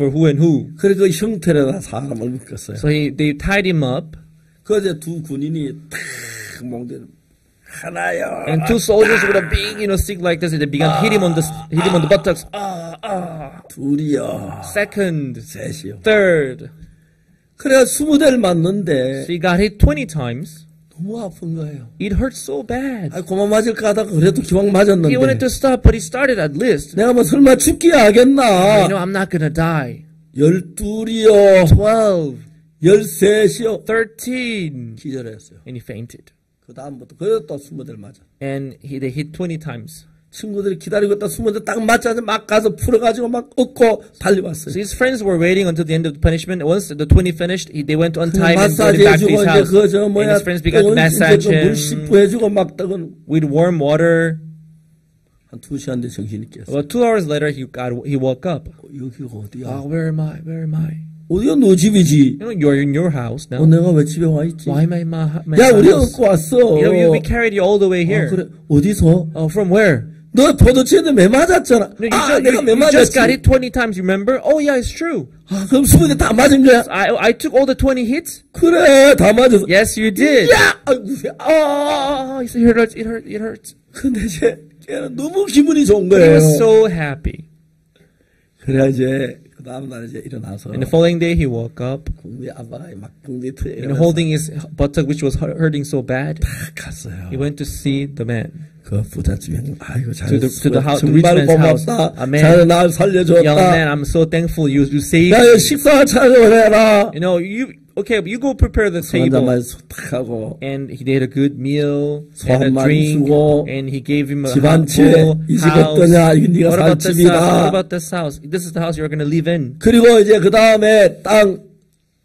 B: who and who.
A: 그래 그 형태에다 사람을 묶었어요.
B: So they tied him up,
A: 그제 두 군인이 탁 몽대를 하나요.
B: and 2 soldiers with a big stick like this, and they began hit him on the buttocks.
A: 둘이요.
B: Second,
A: 셋이요.
B: third.
A: 그래 20대를 맞는데
B: So he got hit 20 times.
A: 너무 아픈 거예요.
B: It hurt so bad.
A: 아 그만 맞을까 하다가 그래도 기왕
B: He
A: 맞았는데
B: wanted to stop, but he started at least.
A: 내가 뭐 설마 죽기야
B: You
A: 하겠나?
B: know, I'm not gonna die.
A: 12이요.
B: 12,
A: 13이요.
B: 13.
A: 기절했어요.
B: And he fainted.
A: 그 다음부터 그래도 또 숨어들 맞아.
B: And they hit 20 times.
A: 친구들이 기다리고 있다 숨어들 딱 맞자서 막 가서 풀어가지고 막 얻고 달려왔어요.
B: So his friends were waiting until the end of the punishment. Once the 20 finished, they went to untie him and brought
A: 마사지
B: him back to
A: 해주고
B: his
A: 이제
B: house.
A: 그저
B: And
A: 뭐야
B: his friends began to massage
A: 물
B: him
A: 씻고 해주고 막 떡은
B: with warm water.
A: 한 2시간 뒤에 정신이 깼어요.
B: Well, 2 hours later, he woke up.
A: 여기가 어디야?
B: Where am I? Where am I?
A: 어디가 너 집이지?
B: You know, you're in your house now.
A: 내가 왜 집에 와 있지?
B: Why am I in my
A: 야, 우리
B: house?
A: 얻고 왔어.
B: You know, we carried you all the way here.
A: 그래. 어디서?
B: Oh, from where?
A: 너 포도치에도 매 맞았잖아.
B: No,
A: 내가 매
B: you just
A: 맞았지.
B: got hit 20 times, remember? Oh, yeah, it's true.
A: 그럼 20개 다 맞은 거야?
B: I took all the 20 hits?
A: 그래, 다 맞았어.
B: Yes, you did.
A: 야! 아이고,
B: Oh, it hurts, it hurts, it hurts.
A: 근데 이제 걔는 너무 기분이 좋은
B: But he
A: 거예요.
B: was so happy.
A: 그래 이제 그 다음 날 이제 일어나서
B: And the following day, he woke up
A: 궁디 아빠가 막 궁디 트에
B: and holding his buttock, which was hurting so bad.
A: 갔어요.
B: He went to see the man.
A: 그 부잣집 형님, 아이고 잘
B: to the house, the rich
A: 정말
B: man's house.
A: 고맙다.
B: Amen.
A: 잘 날
B: Young
A: 살려줬다.
B: man, I'm so thankful you saved
A: 야,
B: me.
A: 식사 차려해라.
B: You know, you go prepare the
A: 한
B: table.
A: 잔만 탁하고
B: And he did a good meal
A: 소
B: and a
A: 한 마리
B: drink,
A: 주고
B: and he gave him a
A: 집 한 채,
B: bowl,
A: 이 집
B: house.
A: 어떠냐? 이거 네가
B: What
A: 살
B: about this house? What
A: 집이다.
B: about this house? This is the house you're going to live in.
A: 그리고 이제 그 다음에 땅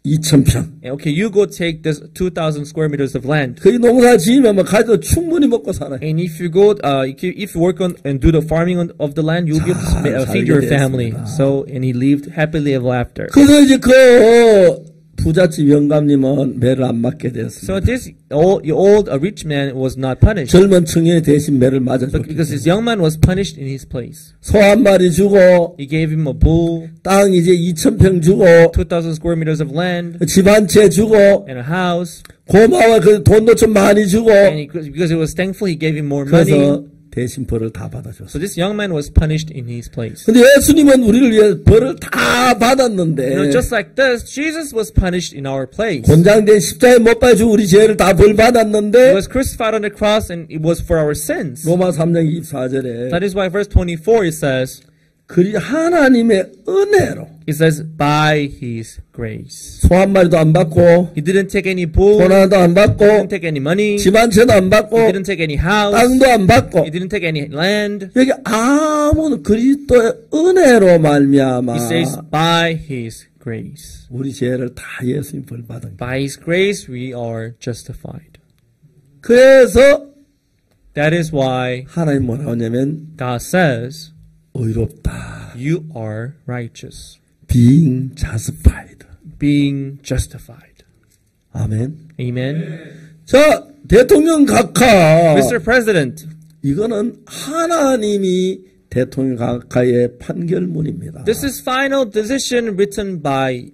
A: 2,000평.
B: Okay, you go take this 2,000 square meters of land.
A: 거기 농사 지으면 뭐 가지고 충분히 먹고 살아요.
B: And if you go, if you work on and do the farming of the land, you'll be able to feed your family. So, and he lived happily ever after.
A: 그래서 이제 그 부잣집 영감님은 매를 안 맞게
B: So
A: 되었습니다.
B: this old rich man was not punished
A: 젊은 청년이 대신 매를 맞아줬기
B: because
A: 때문에
B: this young man was punished in his place.
A: 소 한 마리 주고
B: He gave him a bull,
A: 땅 이제 2,000평 주고
B: 2,000 square meters of land,
A: 집 한 채 주고
B: and a house.
A: 고마워 그 돈도 좀 많이 주고
B: And because he was thankful, he gave him more money.
A: 그래서 대신 벌을 다 받아줬어요.
B: So this young man was punished in his place.
A: 근데 예수님은 우리를 위해 벌을 다 받았는데
B: You know, just like this, Jesus was punished in our place.
A: 곤장된 십자가에 못 박혀 우리 죄를 다 벌
B: He
A: 받았는데
B: was crucified on the cross, and it was for our sins.
A: 로마 3장 24절에
B: That is why verse 24 it says,
A: 그리 하나님의 은혜로
B: it says, by his grace.
A: 소 한 마리도 안 받고
B: He didn't take any bull,
A: 돈 하나도 안
B: he
A: 받고
B: didn't take any money,
A: 집 한 채도 안
B: he
A: 받고
B: didn't take any house,
A: 땅도 안 받고
B: he didn't take any land.
A: 여기 아무는 그리스도의 은혜로 말미암아
B: He says, by his grace.
A: 우리 죄를 다 예수님 벌 받은 거예요.
B: By his grace we are justified.
A: 그래서
B: That is why
A: 하나님 뭐라고 하냐면
B: God says,
A: 의롭다.
B: you are righteous,
A: being justified.
B: being justified.
A: 아멘.
B: Amen.
A: 자, 대통령 각하.
B: Mr. President,
A: 이거는 하나님이 대통령 각하의 판결문입니다.
B: this is final decision written by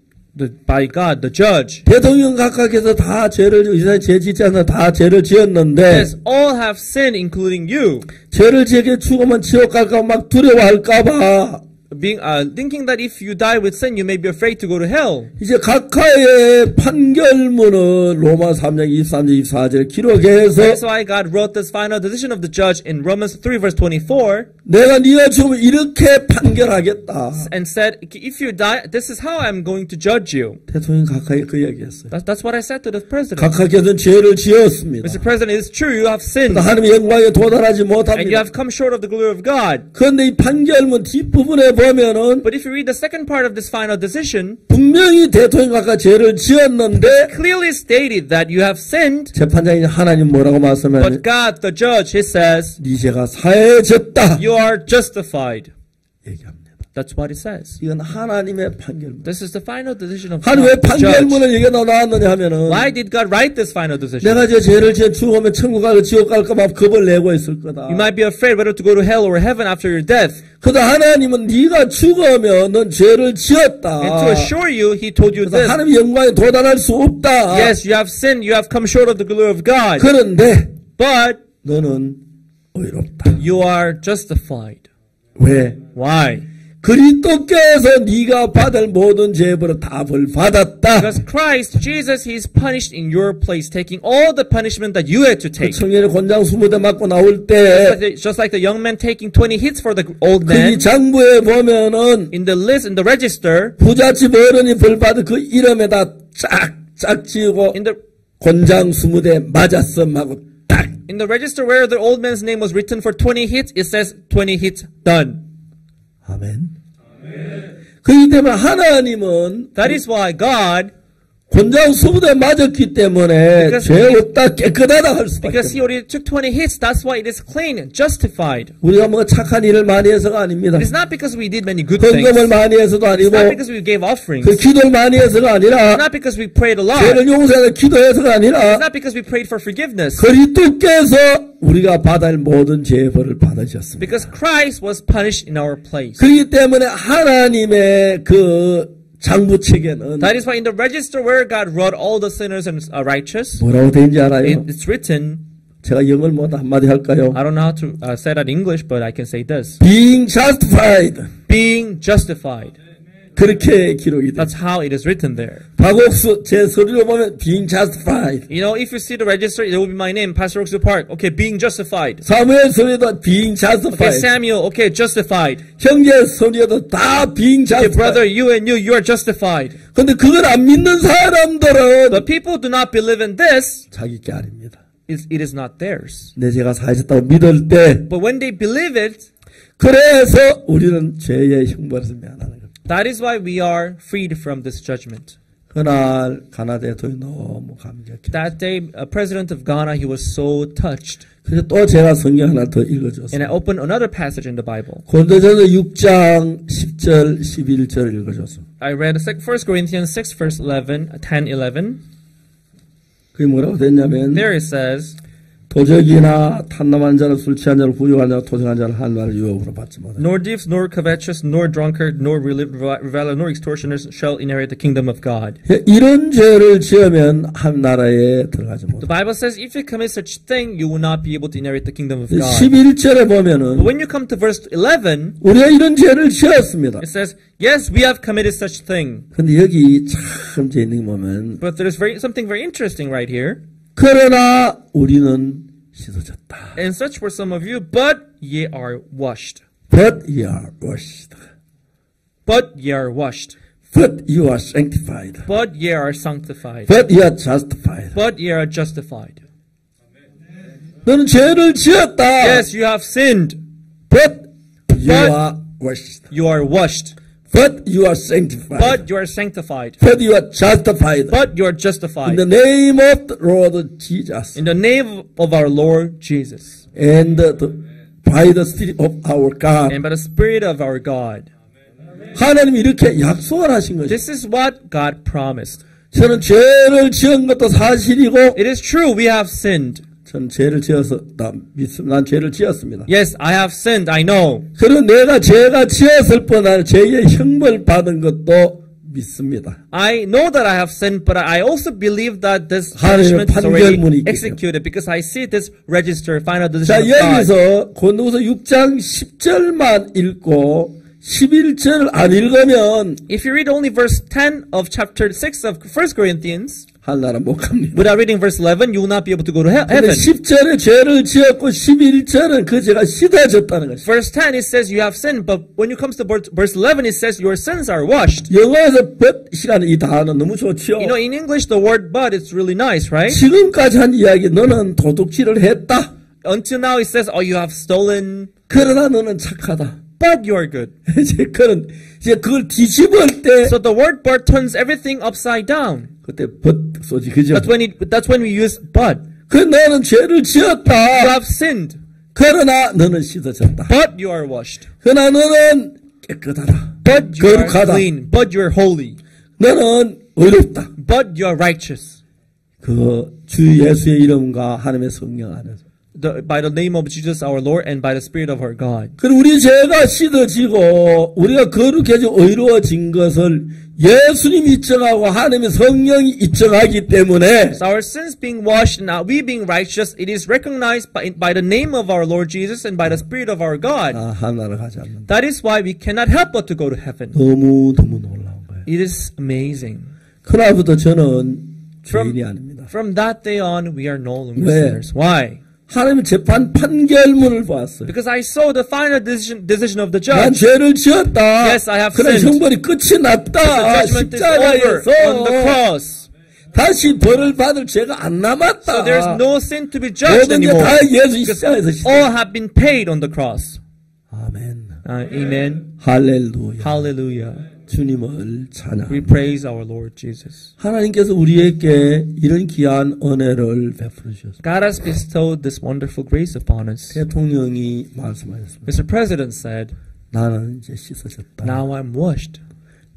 B: God, the judge.
A: 대통령 각하께서 다 죄를 이스라엘 죄 짓지 않나 다 죄를 지었는데
B: Yes, all have sinned, including you.
A: 죄를 지게 죽으면 지옥 갈까 막 두려워할까봐
B: Thinking that if you die with sin, you may be afraid to go to hell.
A: 이제 각하의 판결문을 로마 3장 23절 24절 기록해서
B: That's why God wrote this final decision of the judge in Romans 3 verse 24
A: 내가 네가 죽으면 이렇게 판결하겠다.
B: and said, if you die, this is how I'm going to judge you.
A: 대통령 각하에 그 얘기했어요.
B: That's what I said to the president.
A: 각하께서는 죄를 지었습니다.
B: Mr. President, it's true, you have sinned
A: 하나님의 영광에 도달하지
B: and you
A: 못합니다.
B: have come short of the glory of God.
A: 그런데 이 판결문 뒷부분에 보면은
B: But if you read the second part of this final decision,
A: 분명히 대통령 각하 죄를 지었는데
B: clearly stated that you have sinned,
A: 재판장이 하나님 뭐라고 말씀하냐?
B: but God, the judge, he says,
A: 네 죄가 사해졌다.
B: you are justified.
A: 얘기합니다.
B: That's what it says.
A: 이건 하나님의 판결문.
B: This is the final decision of
A: 하나님 왜
B: God, the judge.
A: 판결문을 얘기가 나왔느냐 하면은
B: Why did God write this final decision?
A: 내가 저 죄를 지어 죽으면 천국 갈까 지옥 갈까 막 겁을 내고 있을 거다.
B: You might be afraid whether to go to hell or heaven after your death.
A: 그러다 하나님은 네가 죽으면 넌 죄를 지었다.
B: And to assure you, he told you
A: 그래서
B: this.
A: 하나님의 영광에 도달할 수 없다.
B: Yes, you have sinned, you have come short of the glory of God.
A: 그런데
B: But
A: 너는 의롭다.
B: you are justified.
A: 왜?
B: Why?
A: 그리스도께서 네가 받을 모든 죄벌을 다 벌 받았다.
B: Because Christ, Jesus, He's punished in your place, taking all the punishment that you had to
A: 그
B: take.
A: 청년이 권장 20대 맞고 나올 때
B: Just like the young man taking 20 hits for the old
A: 그
B: man,
A: 장부에 보면은
B: in the list, in the register,
A: 부잣집 어른이 벌 받은 그 이름에다 쫙쫙 지우고
B: in the
A: 권장 20대 맞았음 하고 딱.
B: in the register where the old man's name was written for 20 hits, it says 20 hits done.
A: 아멘. 그렇기 때문에 하나님은
B: That is why God,
A: 권장 20대 맞았기 때문에
B: Because
A: 죄 없다 깨끗하다 할 수밖에
B: because he
A: 없어요.
B: already took 20 hits, that's why it is clean, justified.
A: 우리가 뭐 착한 일을 많이 해서가 아닙니다.
B: It is not because we did many good things.
A: 헌금을 많이 해서도
B: It's
A: 아니고
B: not because we gave offerings.
A: 그 기도를 많이 해서가
B: It's
A: 아니라
B: not because we prayed a lot.
A: 죄를 용서해서 기도해서가
B: It's
A: 아니라
B: not because we prayed for forgiveness.
A: 그리스도께서 우리가 받을 모든 죄의 벌을 받으셨습니다.
B: Because Christ was punished in our place.
A: 그렇기 때문에 하나님의 그 장부책에는
B: That is why in the register where God wrote all the sinners and righteous,
A: 뭐라고 되는지 알아요?
B: it's written,
A: 제가 영어를 못 한마디 할까요?
B: I don't know how to say that in English, but I can say this.
A: Being justified.
B: Being justified.
A: 그렇게 기록이 돼.
B: That's how it is written there.
A: 박옥수 제 서류를 보면 being justified.
B: You know, if you see the register, it will be my name, Pastor Oxu Park. Okay, being justified.
A: 사무엘 서류도 being
B: Okay,
A: justified.
B: Samuel. Okay, justified.
A: 형제 서류도 다 being
B: Okay, brother,
A: justified.
B: you and you are justified.
A: 근데 그걸 안 믿는 사람들은
B: But people do not believe in this.
A: 자기 게 아닙니다.
B: It is not theirs.
A: 내 죄가 사하셨다고 믿을 때
B: But when they believe it,
A: 그래서 우리는 죄의 형벌에서 면하는 겁니다.
B: that is why we are freed from this judgment.
A: 그날 가나 대통령이 너무 감격해.
B: That day, a president of Ghana, he was so touched.
A: 그래서 또 제가 성경 하나 더
B: And
A: 읽어줬어요.
B: I opened another passage in the Bible.
A: 고린도전서 6장 10절 11절 읽어줬어요.
B: I read 1 Corinthians 6, verse 11, 10, 11.
A: 그게 뭐라고 됐냐면
B: There it says,
A: 도적이나 탐남한 자를 술 취한 자를 부유한 자를 토성한 자를 한 말을 유혹으로 받지 못한다.
B: nor thieves, nor covetous, nor drunkard, nor reviler, nor extortioners shall inherit the kingdom of God.
A: 이런 죄를 지으면 한 나라에 들어가지
B: The
A: 못한다.
B: Bible says if you commit such thing, you will not be able to inherit the kingdom of God.
A: 11절에 보면은
B: But when you come to verse 11,
A: 우리가 이런 죄를 지었습니다.
B: it says, yes, we have committed such thing.
A: 근데 여기 참 재밌는 거 보면
B: But there is something very interesting right here.
A: 그러나 우리는 씻어졌다.
B: And such were some of you, but ye are washed.
A: But you are washed.
B: But ye are washed.
A: But you are sanctified.
B: But ye are sanctified.
A: But you are justified.
B: But ye are justified.
A: 너는 죄를 지었다.
B: Yes, you have sinned.
A: But you
B: But-
A: are washed.
B: You are washed.
A: But you are sanctified.
B: But you are sanctified.
A: But you are justified.
B: But you are
A: In
B: justified.
A: the name of the Lord Jesus.
B: In the name of our Lord Jesus.
A: And by the Spirit of our God.
B: And by the Spirit of our God.
A: 하나님이 이렇게 약속을 하신 거죠.
B: This is what God promised.
A: 저는 죄를 지은 것도 사실이고
B: It is true we have sinned.
A: 저는 죄를 지어서 난 죄를 지었습니다.
B: Yes, I have sinned, I know.
A: 그리고 내가 죄가 지었을 뿐 아니라 죄의 형벌 받은 것도 믿습니다.
B: I know that I have sinned, but I also believe that this
A: 하나님의
B: punishment is already
A: 판결문이 있기 때문에.
B: executed because I see this register, final
A: 자,
B: decision of God.
A: 여기서 고린도후서 6장 10절만 읽고 11절 안 읽으면
B: If you read only verse 10 of chapter 6 of 1 Corinthians,
A: 하나라 못 갑니다.
B: without reading verse 11, you will not be able to go to
A: 근데
B: heaven.
A: 10절에 죄를 지었고 11절은 그 죄가 씻어졌다는 것이죠.
B: Verse 10, it says you have sinned, but when you comes to verse 11, it says your sins are washed.
A: 영어에서 but 시간에 이 단어 너무 좋죠.
B: You know, in English, the word but, it's really nice, right?
A: 지금까지 한 이야기 너는 도둑질을 했다.
B: Until now, it says, oh, you have stolen,
A: 그러나 너는 착하다.
B: but you are good.
A: 이제 그걸 뒤집을 때
B: So the word but turns everything upside down.
A: 그때 but 쏘지 그죠?
B: That's when we use but.
A: 그 너는 죄를
B: You
A: 지었다.
B: have sinned,
A: 그러나 너는 씻어졌다.
B: but you are washed.
A: 그러나 너는 깨끗하다.
B: But you are
A: 거룩하다.
B: clean, but you are holy,
A: 너는 의롭다.
B: but you are righteous.
A: 그 주 예수의 이름과 하나님의 성령 안에서
B: by the name of Jesus our Lord and by the Spirit of our God.
A: 그리고 우리 죄가 씻어지고 우리가 거룩해져 의로워진 것을 예수님이 입증하고 하나님의 성령이 입증하기 때문에
B: So our sins being washed and we being righteous, it is recognized by the name of our Lord Jesus and by the Spirit of our God.
A: 하나를 가지 않는다.
B: That is why we cannot help but to go to heaven.
A: 너무 놀라운 거예요.
B: It is amazing.
A: 그날부터 저는 죄인이 아닙니다.
B: From that day on, we are no longer
A: 왜?
B: sinners. Why?
A: 하나님의 재판 판결문을 보았어요.
B: Because I saw the final decision of the
A: 난
B: judge.
A: 죄를 지었다.
B: Yes, I have
A: 그래
B: sinned.
A: 형벌이 끝이 났다.
B: The judgment is over on the
A: 십자가에서
B: cross.
A: 다시 벌을 받을 죄가 안 남았다.
B: So there is no sin to be judged
A: 모든 게
B: anymore.
A: 다 예수 십자가에서
B: All have been paid on the cross.
A: 아멘.
B: Amen.
A: 할렐루야.
B: Hallelujah.
A: 주님을 찬양.
B: We praise our Lord Jesus.
A: 하나님께서 우리에게 이런 귀한 은혜를 베풀어 주셨습니다.
B: God has bestowed this wonderful grace upon us.
A: 대통령이 말씀하셨습니다.
B: Mr. President said,
A: 나는 이제 씻어졌다.
B: now I'm washed.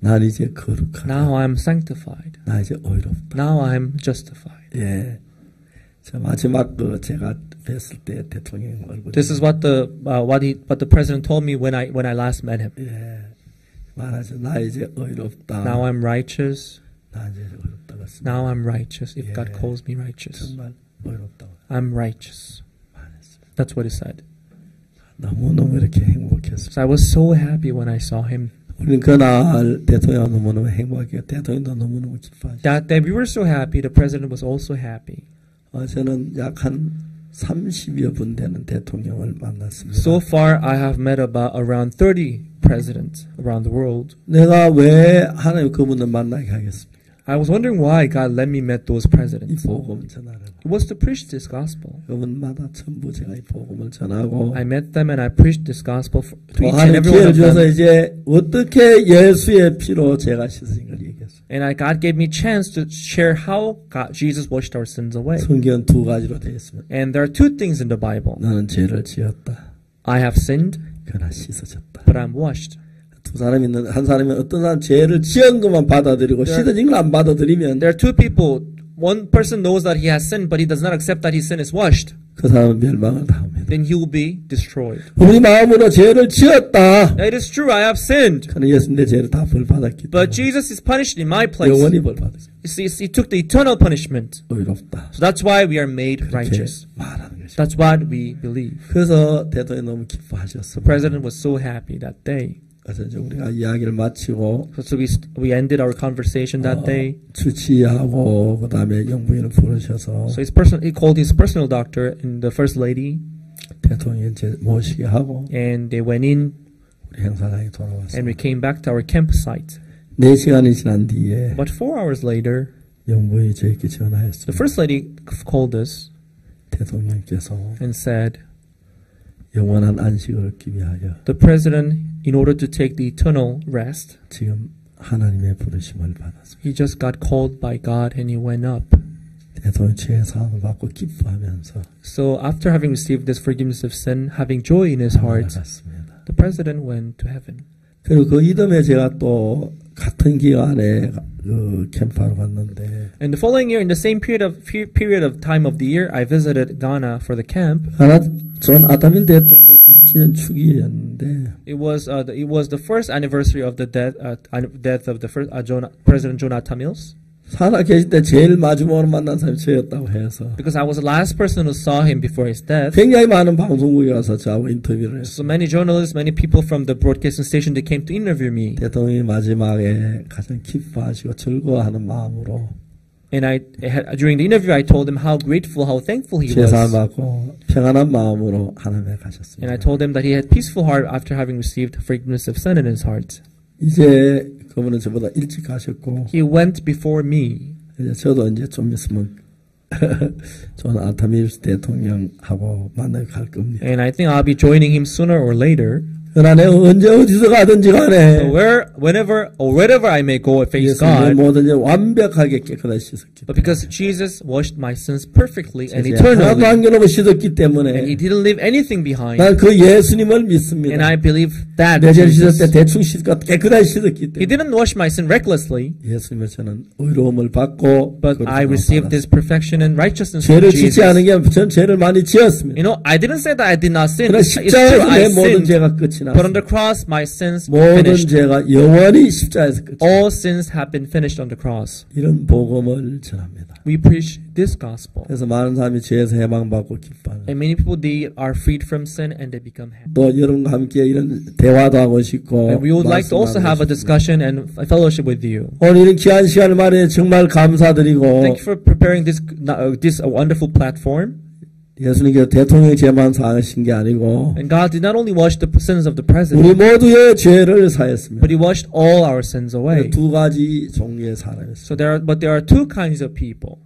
A: 난 이제 거룩하다.
B: Now I'm sanctified.
A: 나 이제 의롭다.
B: Now I'm justified.
A: 예. 자, 마지막 제가 뵀을 때 대통령 얼굴.
B: This is what the president told me when I last met him.
A: 예. 말하죠. 나 이제 의롭다.
B: Now I'm righteous.
A: 나 이제 의롭다고 했습니다.
B: Now I'm righteous. If God
A: Yeah.
B: calls me righteous,
A: 정말 의롭다고
B: I'm righteous.
A: 말했습니다.
B: That's what he said.
A: 너무너무 이렇게 행복했습니다.
B: So I was so happy when I saw him.
A: 우리는 그날 대통령 너무너무 행복하게 대통령도 너무너무 기뻐하죠.
B: That day we were so happy. The president was also happy.
A: 저는 약 한 30여 분 되는 대통령을 만났습니다.
B: So far, I have met around 30 presidents around the world.
A: 내가 왜 하나님 그분을 만나게 하겠습니까?
B: I was wondering why God let me meet those
A: 이
B: presidents.
A: 복음 전하는
B: It was to preach this gospel.
A: 그분마다 전부 제가 이 복음을 전하고
B: I met them and I preached this gospel to
A: 또
B: each and
A: 하나님
B: every one
A: 기회를
B: of them.
A: 주셔서 이제 어떻게 예수의 피로 제가 씻어진 걸 얘기했어요.
B: And God gave me chance to share how Jesus washed our sins away.
A: 성경 두 가지로 되어 있습니다.
B: And there are two things in the Bible.
A: 나는 죄를 지었다.
B: I have sinned,
A: 그러나 씻어졌다.
B: but I'm washed.
A: 두 사람이 있는 한 사람이 어떤 사람 죄를 지은 것만 받아들이고 씻어진 걸 안 받아들이면
B: There are two people. One person knows that he has sinned, but he does not accept that his sin is washed.
A: 그 사람은 멸망을 당합니다.
B: Then he will be destroyed.
A: 우리 마음으로 죄를 지었다.
B: It is true, I have sinned.
A: 그러나 예수 내 죄를 다 벌받았기
B: But
A: 때문에
B: Jesus is punished in my place.
A: 영원히 벌받았어요.
B: You see, he took the eternal punishment.
A: 의롭다.
B: So that's why we are made
A: 그렇게
B: righteous.
A: 말하는 것이죠.
B: That's what we believe.
A: 그래서 대통령이 너무 기뻐하셨습니다.
B: The president was so happy that day.
A: 그래서 이제 우리가 이야기를 마치고
B: So we ended our conversation that day.
A: 주치하고 그 다음에 영부인을 부르셔서
B: So he called his personal doctor and the first lady,
A: 대통령이 이제 모시게 하고
B: and they went in
A: 우리 행사장에 돌아왔어요.
B: and we came back to our campsite.
A: 4시간이 지난 뒤에
B: But 4 hours later,
A: 영부인이 저에게
B: the
A: 전화했습니다.
B: first lady called us
A: 대통령께서
B: and said,
A: 영원한 안식을 얻기 위하여
B: the president, in order to take the eternal rest,
A: 지금 하나님의 부르심을 받았습니다.
B: he just got called by God and he went up.
A: 대통령 죄 사함을 받고 기뻐하면서
B: So after having received this forgiveness of sin, having joy in his heart,
A: 나갔습니다.
B: the president went to heaven.
A: 그리고 그 이듬해 제가 또 같은 기간에 그 캠프하러 갔는데
B: And the following year, in the same period of time of the year, I visited Ghana for the camp.
A: 하나 존 아담일 대통령 1주년 축일이었는데
B: It was the first anniversary of the death of the first President Jonathan Mills.
A: 살아 계실 때 제일 마지막으로 만난 사람이 저였다고 해서
B: Because I was the last person who saw him before his death.
A: 굉장히 많은 방송국에 와서 저하고 인터뷰를
B: So
A: 했어요.
B: many journalists, many people from the broadcasting station, they came to interview me.
A: 대통령이 마지막에 가장 기뻐하시고 즐거워하는 마음으로
B: And during the interview, I told him how grateful, how thankful he was.
A: 제사 받고 평안한 마음으로 하나님에 가셨습니다.
B: And I told him that he had peaceful heart after having received forgiveness of sin in his heart.
A: 이제 그분은 저보다 일찍 가셨고
B: He went before me.
A: 이제 저도 이제 좀 있으면 존 아타밀스 대통령하고 만나러 갈 겁니다.
B: And I think I'll be joining him sooner or later.
A: 그러나 내가 언제 어디서 가든지 간에
B: But whenever I may go and face
A: 예수님의
B: God,
A: 모든 죄 완벽하게 깨끗하게 씻었기
B: but because Jesus washed my sins perfectly and
A: 때문에 하나도
B: eternally,
A: 남겨놓고 씻었기
B: and
A: 때문에
B: He didn't leave anything behind,
A: 난 그 예수님을
B: and
A: 믿습니다.
B: I believe that
A: 내 죄를 씻을
B: Jesus,
A: 때 대충 씻고 깨끗하게 씻었기
B: He
A: 때문에
B: didn't wash my sin recklessly,
A: 예수님을 저는 의로움을 받고
B: but I
A: 거룩함을
B: received
A: 받았습니다.
B: this perfection and righteousness from
A: 죄를 짓지 않은
B: Jesus.
A: 게 전 죄를 많이 지었습니다.
B: You know, I didn't say that I did not sin.
A: 그러나
B: It's true,
A: 십자가에서
B: I
A: 내 모든
B: sinned.
A: 죄가 끝이
B: But on the
A: 났습니다.
B: cross, my sins
A: 모든
B: finished.
A: 죄가 영원히 십자가에서 끝이 났습니다.
B: All sins have been finished on the cross.
A: 이런 복음을 전합니다.
B: We preach this gospel.
A: 그래서 많은 사람이 죄에서 해방받고 기뻐하는.
B: And many people, they are freed from sin and they become happy.
A: 또 여러분과 함께 이런 대화도 하고 싶고
B: And we would like to also have a discussion and a fellowship with you.
A: 오늘 이런 귀한 시간을 마련해 정말 감사드리고
B: Thank you for preparing this wonderful platform.
A: 예수님께서 대통령 죄만 사하신 게 아니고
B: And God did not only wash the sins of the
A: 우리
B: president,
A: 모두의 죄를 사했습니다.
B: but He washed all our sins away.
A: 두 가지 종류의 사람이었습니다.
B: So there are two kinds of people.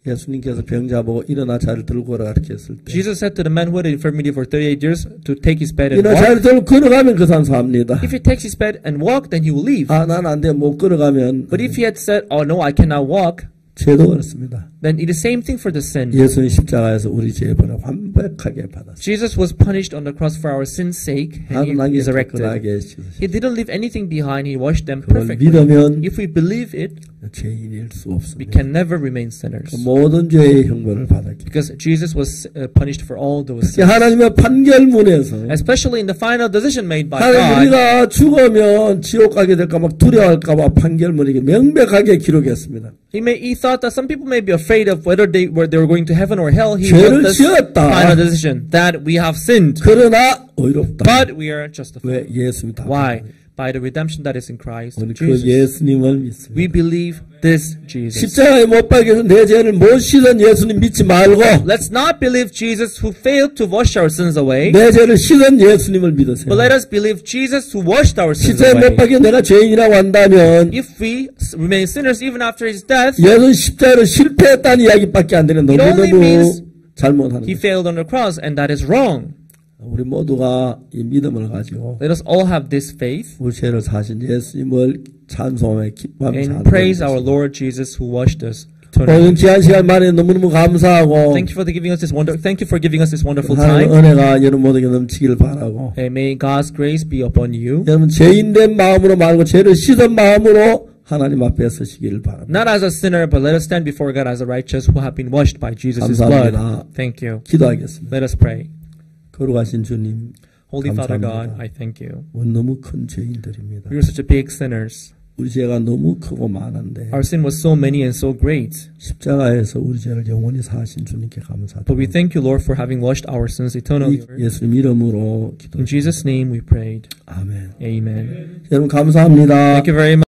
A: 예수님께서 병자 보고 일어나 자를 들고 오라 이렇게 했을 때
B: Jesus said to the man who had infirmity for 38 years to take his bed and
A: 일어나
B: walk.
A: 자를 들고 걸어가면 그 사람 삽니다.
B: If he takes his bed and walk, then he will leave.
A: 아, 난 안 돼. 못 걸어가면
B: But if he had said, "Oh no, I cannot walk,"
A: 죄도 그렇습니다.
B: then it is the same thing for the sin.
A: 예수님 십자가에서 우리 죄의 벌을 완벽하게 받았습니다.
B: Jesus was punished on the cross for our sin's sake, and
A: 하나도
B: He
A: 남기지
B: resurrected.
A: 깨끗하게 씻으시고
B: He didn't leave anything behind. He washed them
A: 그걸
B: perfectly.
A: 믿으면
B: If we believe it,
A: 죄인일 수
B: we
A: 없습니다.
B: can never remain sinners.
A: 모든 죄의 형벌을 받았기
B: Because Jesus was punished for all those
A: 때문에
B: sins.
A: 하나님의 판결문에서
B: Especially in the final decision made by
A: 하나님
B: God.
A: 우리가 죽으면 지옥 가게 될까 막 두려워할까 봐 판결문에 명백하게 기록했습니다.
B: He thought that some people may be afraid of whether they were going to heaven or hell. He
A: 죄를
B: wrote this
A: 지었다.
B: final decision that we have sinned,
A: 그러나 의롭다.
B: but we are justified.
A: 왜? 예수님 다
B: Why? By the redemption that is in Christ
A: 오늘 그
B: Jesus.
A: 예수님을 믿습니다.
B: We believe this Jesus.
A: 십자가에 못 박혀서 내 죄를 못 씻은 예수님 믿지 말고
B: Let's not believe Jesus who failed to wash our sins away,
A: 내 죄를 씻은 예수님을 믿으세요.
B: but let us believe Jesus who washed our sins
A: 십자가에 못
B: away.
A: 박혀 내가 죄인이라고 한다면
B: If we remain sinners even after His death,
A: 예수님 십자가로 실패했다는 이야기밖에 안 되는
B: It only means
A: 너무너무 잘못하는
B: He
A: 거예요.
B: failed on the cross, and that is wrong.
A: 우리 모두가 이 믿음을 가지고
B: Let us all have this faith
A: 우리 죄를 사신 예수님을 찬송하며 기뻐하며
B: and
A: 사는
B: praise our
A: 것입니다.
B: Lord Jesus who washed us eternally.
A: 오늘 귀한 시간 만에 너무너무 감사하고
B: Thank you for giving us this Thank you for giving us this wonderful
A: 하나님의
B: time.
A: 은혜가 여러분 모두에게 넘치기를 바라고
B: And may God's grace be upon you.
A: 여러분 죄인된 마음으로 말고 죄를 씻은 마음으로 하나님 앞에 서시기를 바랍니다.
B: Not as a sinner, but let us stand before God as a righteous who have been washed by Jesus' blood.
A: 감사합니다.
B: Thank you.
A: 기도하겠습니다.
B: Let us pray.
A: 거룩하신 주님
B: Holy Father
A: 감사합니다.
B: God, I thank you.
A: 우리 너무 큰 죄인들입니다.
B: We are such a big sinners.
A: 우리 죄가 너무 크고 많은데
B: Our sin was so many and so great.
A: 십자가에서 우리 죄를 영원히 사하신 주님께
B: But we
A: 감사드립니다.
B: thank you, Lord, for having washed our sins eternally.
A: 예수님 이름으로
B: In
A: 기도합니다.
B: Jesus' name we prayed.
A: 아멘.
B: Amen.
A: 여러분 감사합니다.
B: Thank you very much.